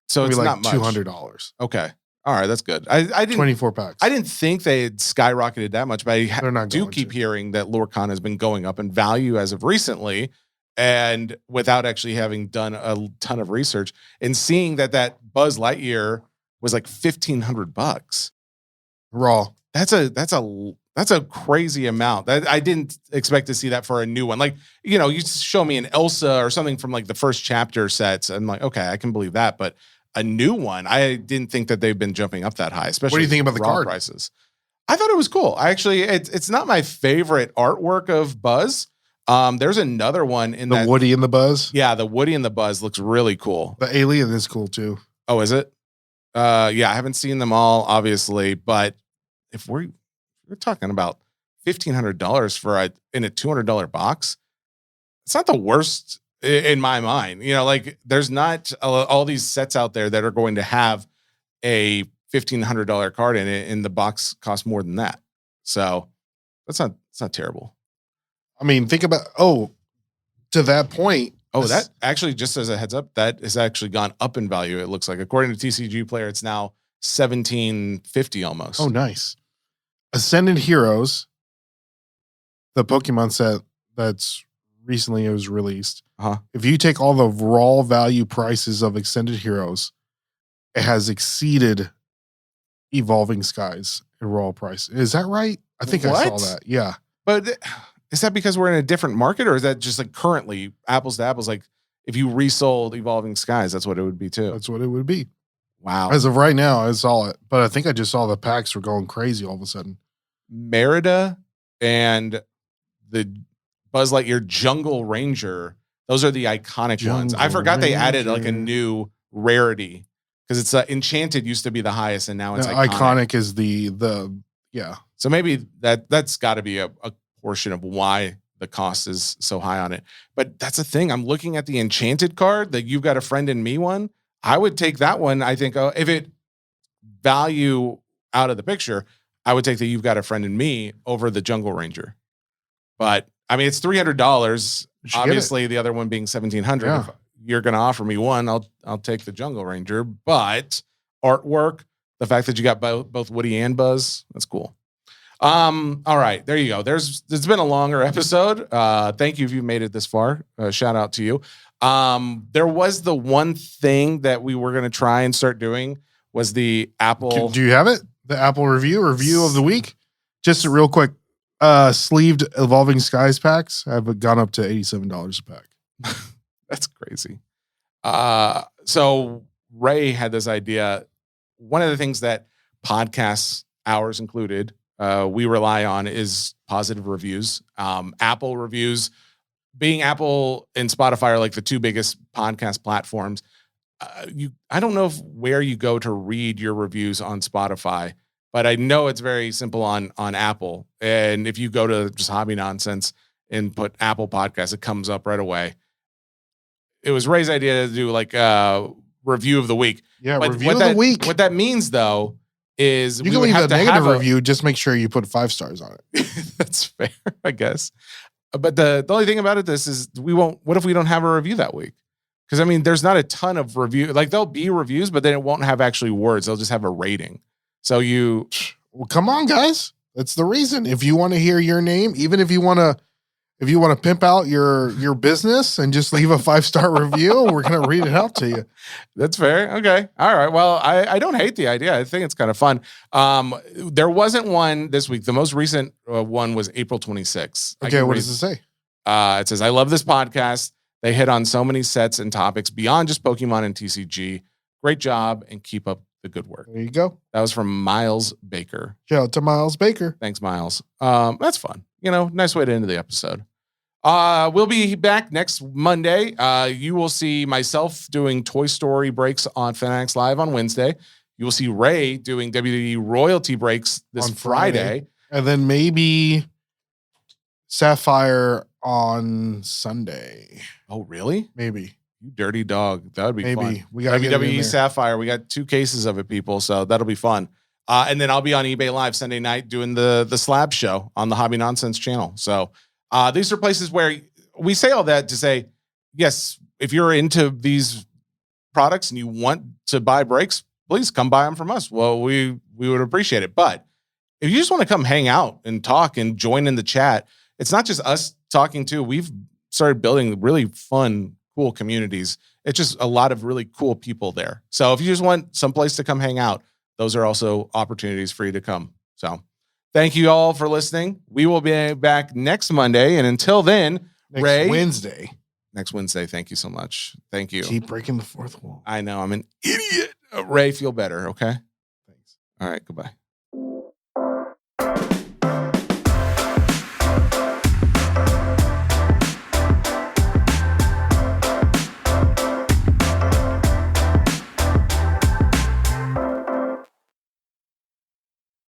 So it's like not much. $200. Okay. All right, that's good. I didn't 24 packs. I didn't think they had skyrocketed that much, but They're not do going keep to. hearing that Lorcana has been going up in value as of recently, and without actually having done a ton of research and seeing that Buzz Lightyear was like $1,500 Raw. That's a crazy amount. That I didn't expect to see that for a new one. Like, you show me an Elsa or something from like the first chapter sets, I'm like, okay, I can believe that, but a new one, I didn't think that they've been jumping up that high, especially What do you think about the raw card? prices. I thought it was cool. It's not my favorite artwork of Buzz. There's another one in The Woody and the Buzz. Yeah, the Woody and the Buzz looks really cool. The alien is cool too. Oh, is it? Yeah, I haven't seen them all, obviously, but if we're talking about $1,500 in a $200 box, it's not the worst in my mind. Like there's not all these sets out there that are going to have a $1,500 card in it, and the box costs more than that. So it's not terrible. I mean, think about to that point. Oh, that actually, just as a heads up, that has actually gone up in value. It looks like, according to TCG Player, it's now $1,750 almost. Oh, nice. Ascended Heroes, the Pokemon set that's recently was released. If you take all the raw value prices of Ascended Heroes, it has exceeded Evolving Skies in raw price. Is that right? I think I saw that. Yeah. But is that because we're in a different market, or is that just like currently apples to apples? Like if you resold Evolving Skies, that's what it would be too. That's what it would be. Wow. As of right now, I saw it, but I think I just saw the packs were going crazy all of a sudden. Merida and the Buzz Lightyear Jungle Ranger, those are the iconic ones. I forgot they added like a new rarity, because it's Enchanted used to be the highest, and now it's iconic is the yeah. So maybe that's got to be a portion of why the cost is so high on it. But that's the thing. I'm looking at the Enchanted card, that You've Got a Friend in Me one. I would take that one. I think if it value out of the picture, I would take the You've Got a Friend in Me over the Jungle Ranger. But I mean, it's $300. Obviously, the other one being $1,700. Yeah. If you're going to offer me one, I'll take the Jungle Ranger. But artwork, the fact that you got both Woody and Buzz, that's cool. All right, there you go. It's been a longer episode. Thank you if you made it this far. Shout out to you. There was the one thing that we were going to try and start doing was the Apple. Do you have it? The Apple review of the week? Just real quick. Sleeved Evolving Skies packs have gone up to $87 a pack. That's crazy. So Ray had this idea. One of the things that podcasts, ours included, we rely on is positive reviews. Apple reviews, being Apple and Spotify are like the two biggest podcast platforms. I don't know where you go to read your reviews on Spotify, but I know it's very simple on Apple. And if you go to just Hobby Nonsense and put Apple Podcasts, it comes up right away. it was Ray's idea to do like review of the week. Yeah, But review of the week. What that means though is You can leave a negative review. Just make sure you put 5 stars on it. That's fair, I guess. But the only thing about this is what if we don't have a review that week? Because I mean, there's not a ton of review. Like there'll be reviews, but then it won't have actually words. They'll just have a rating. So well, come on, guys. That's the reason. If you want to hear your name, even if you want to pimp out your business and just leave a 5-star review, we're gonna read it out to you. That's fair. Okay. All right. Well, I don't hate the idea. I think it's kind of fun. There wasn't one this week. The most recent one was April 26th. Okay. What does it say? It says, I love this podcast. They hit on so many sets and topics beyond just Pokemon and TCG. Great job and keep up the good work. There you go. That was from Miles Baker. Shout out to Miles Baker. Thanks, Miles. That's fun. Nice way to end the episode. We'll be back next Monday. You will see myself doing Toy Story breaks on Fanatics Live on Wednesday. You will see Ray doing WWE royalty breaks this On Friday. And then maybe Sapphire on Sunday. Oh, really? Maybe. You dirty dog. That would be fun. Maybe. We got WWE Sapphire. We got 2 cases of it, people. So that'll be fun. And then I'll be on eBay Live Sunday night doing the Slab Show on the Hobby Nonsense channel. So these are places where we say all that to say, yes, if you're into these products and you want to buy breaks, please come buy them from us. Well, we would appreciate it. But if you just want to come hang out and talk and join in the chat, it's not just us talking too. We've started building really fun, cool communities. It's just a lot of really cool people there. So if you just want some place to come hang out, those are also opportunities for you to come. So thank you all for listening. We will be back next Monday. And until then, Ray. Next Wednesday. Thank you so much. Thank you. Keep breaking the fourth wall. I know. I'm an idiot. Ray, feel better. Okay. Thanks. All right. Goodbye.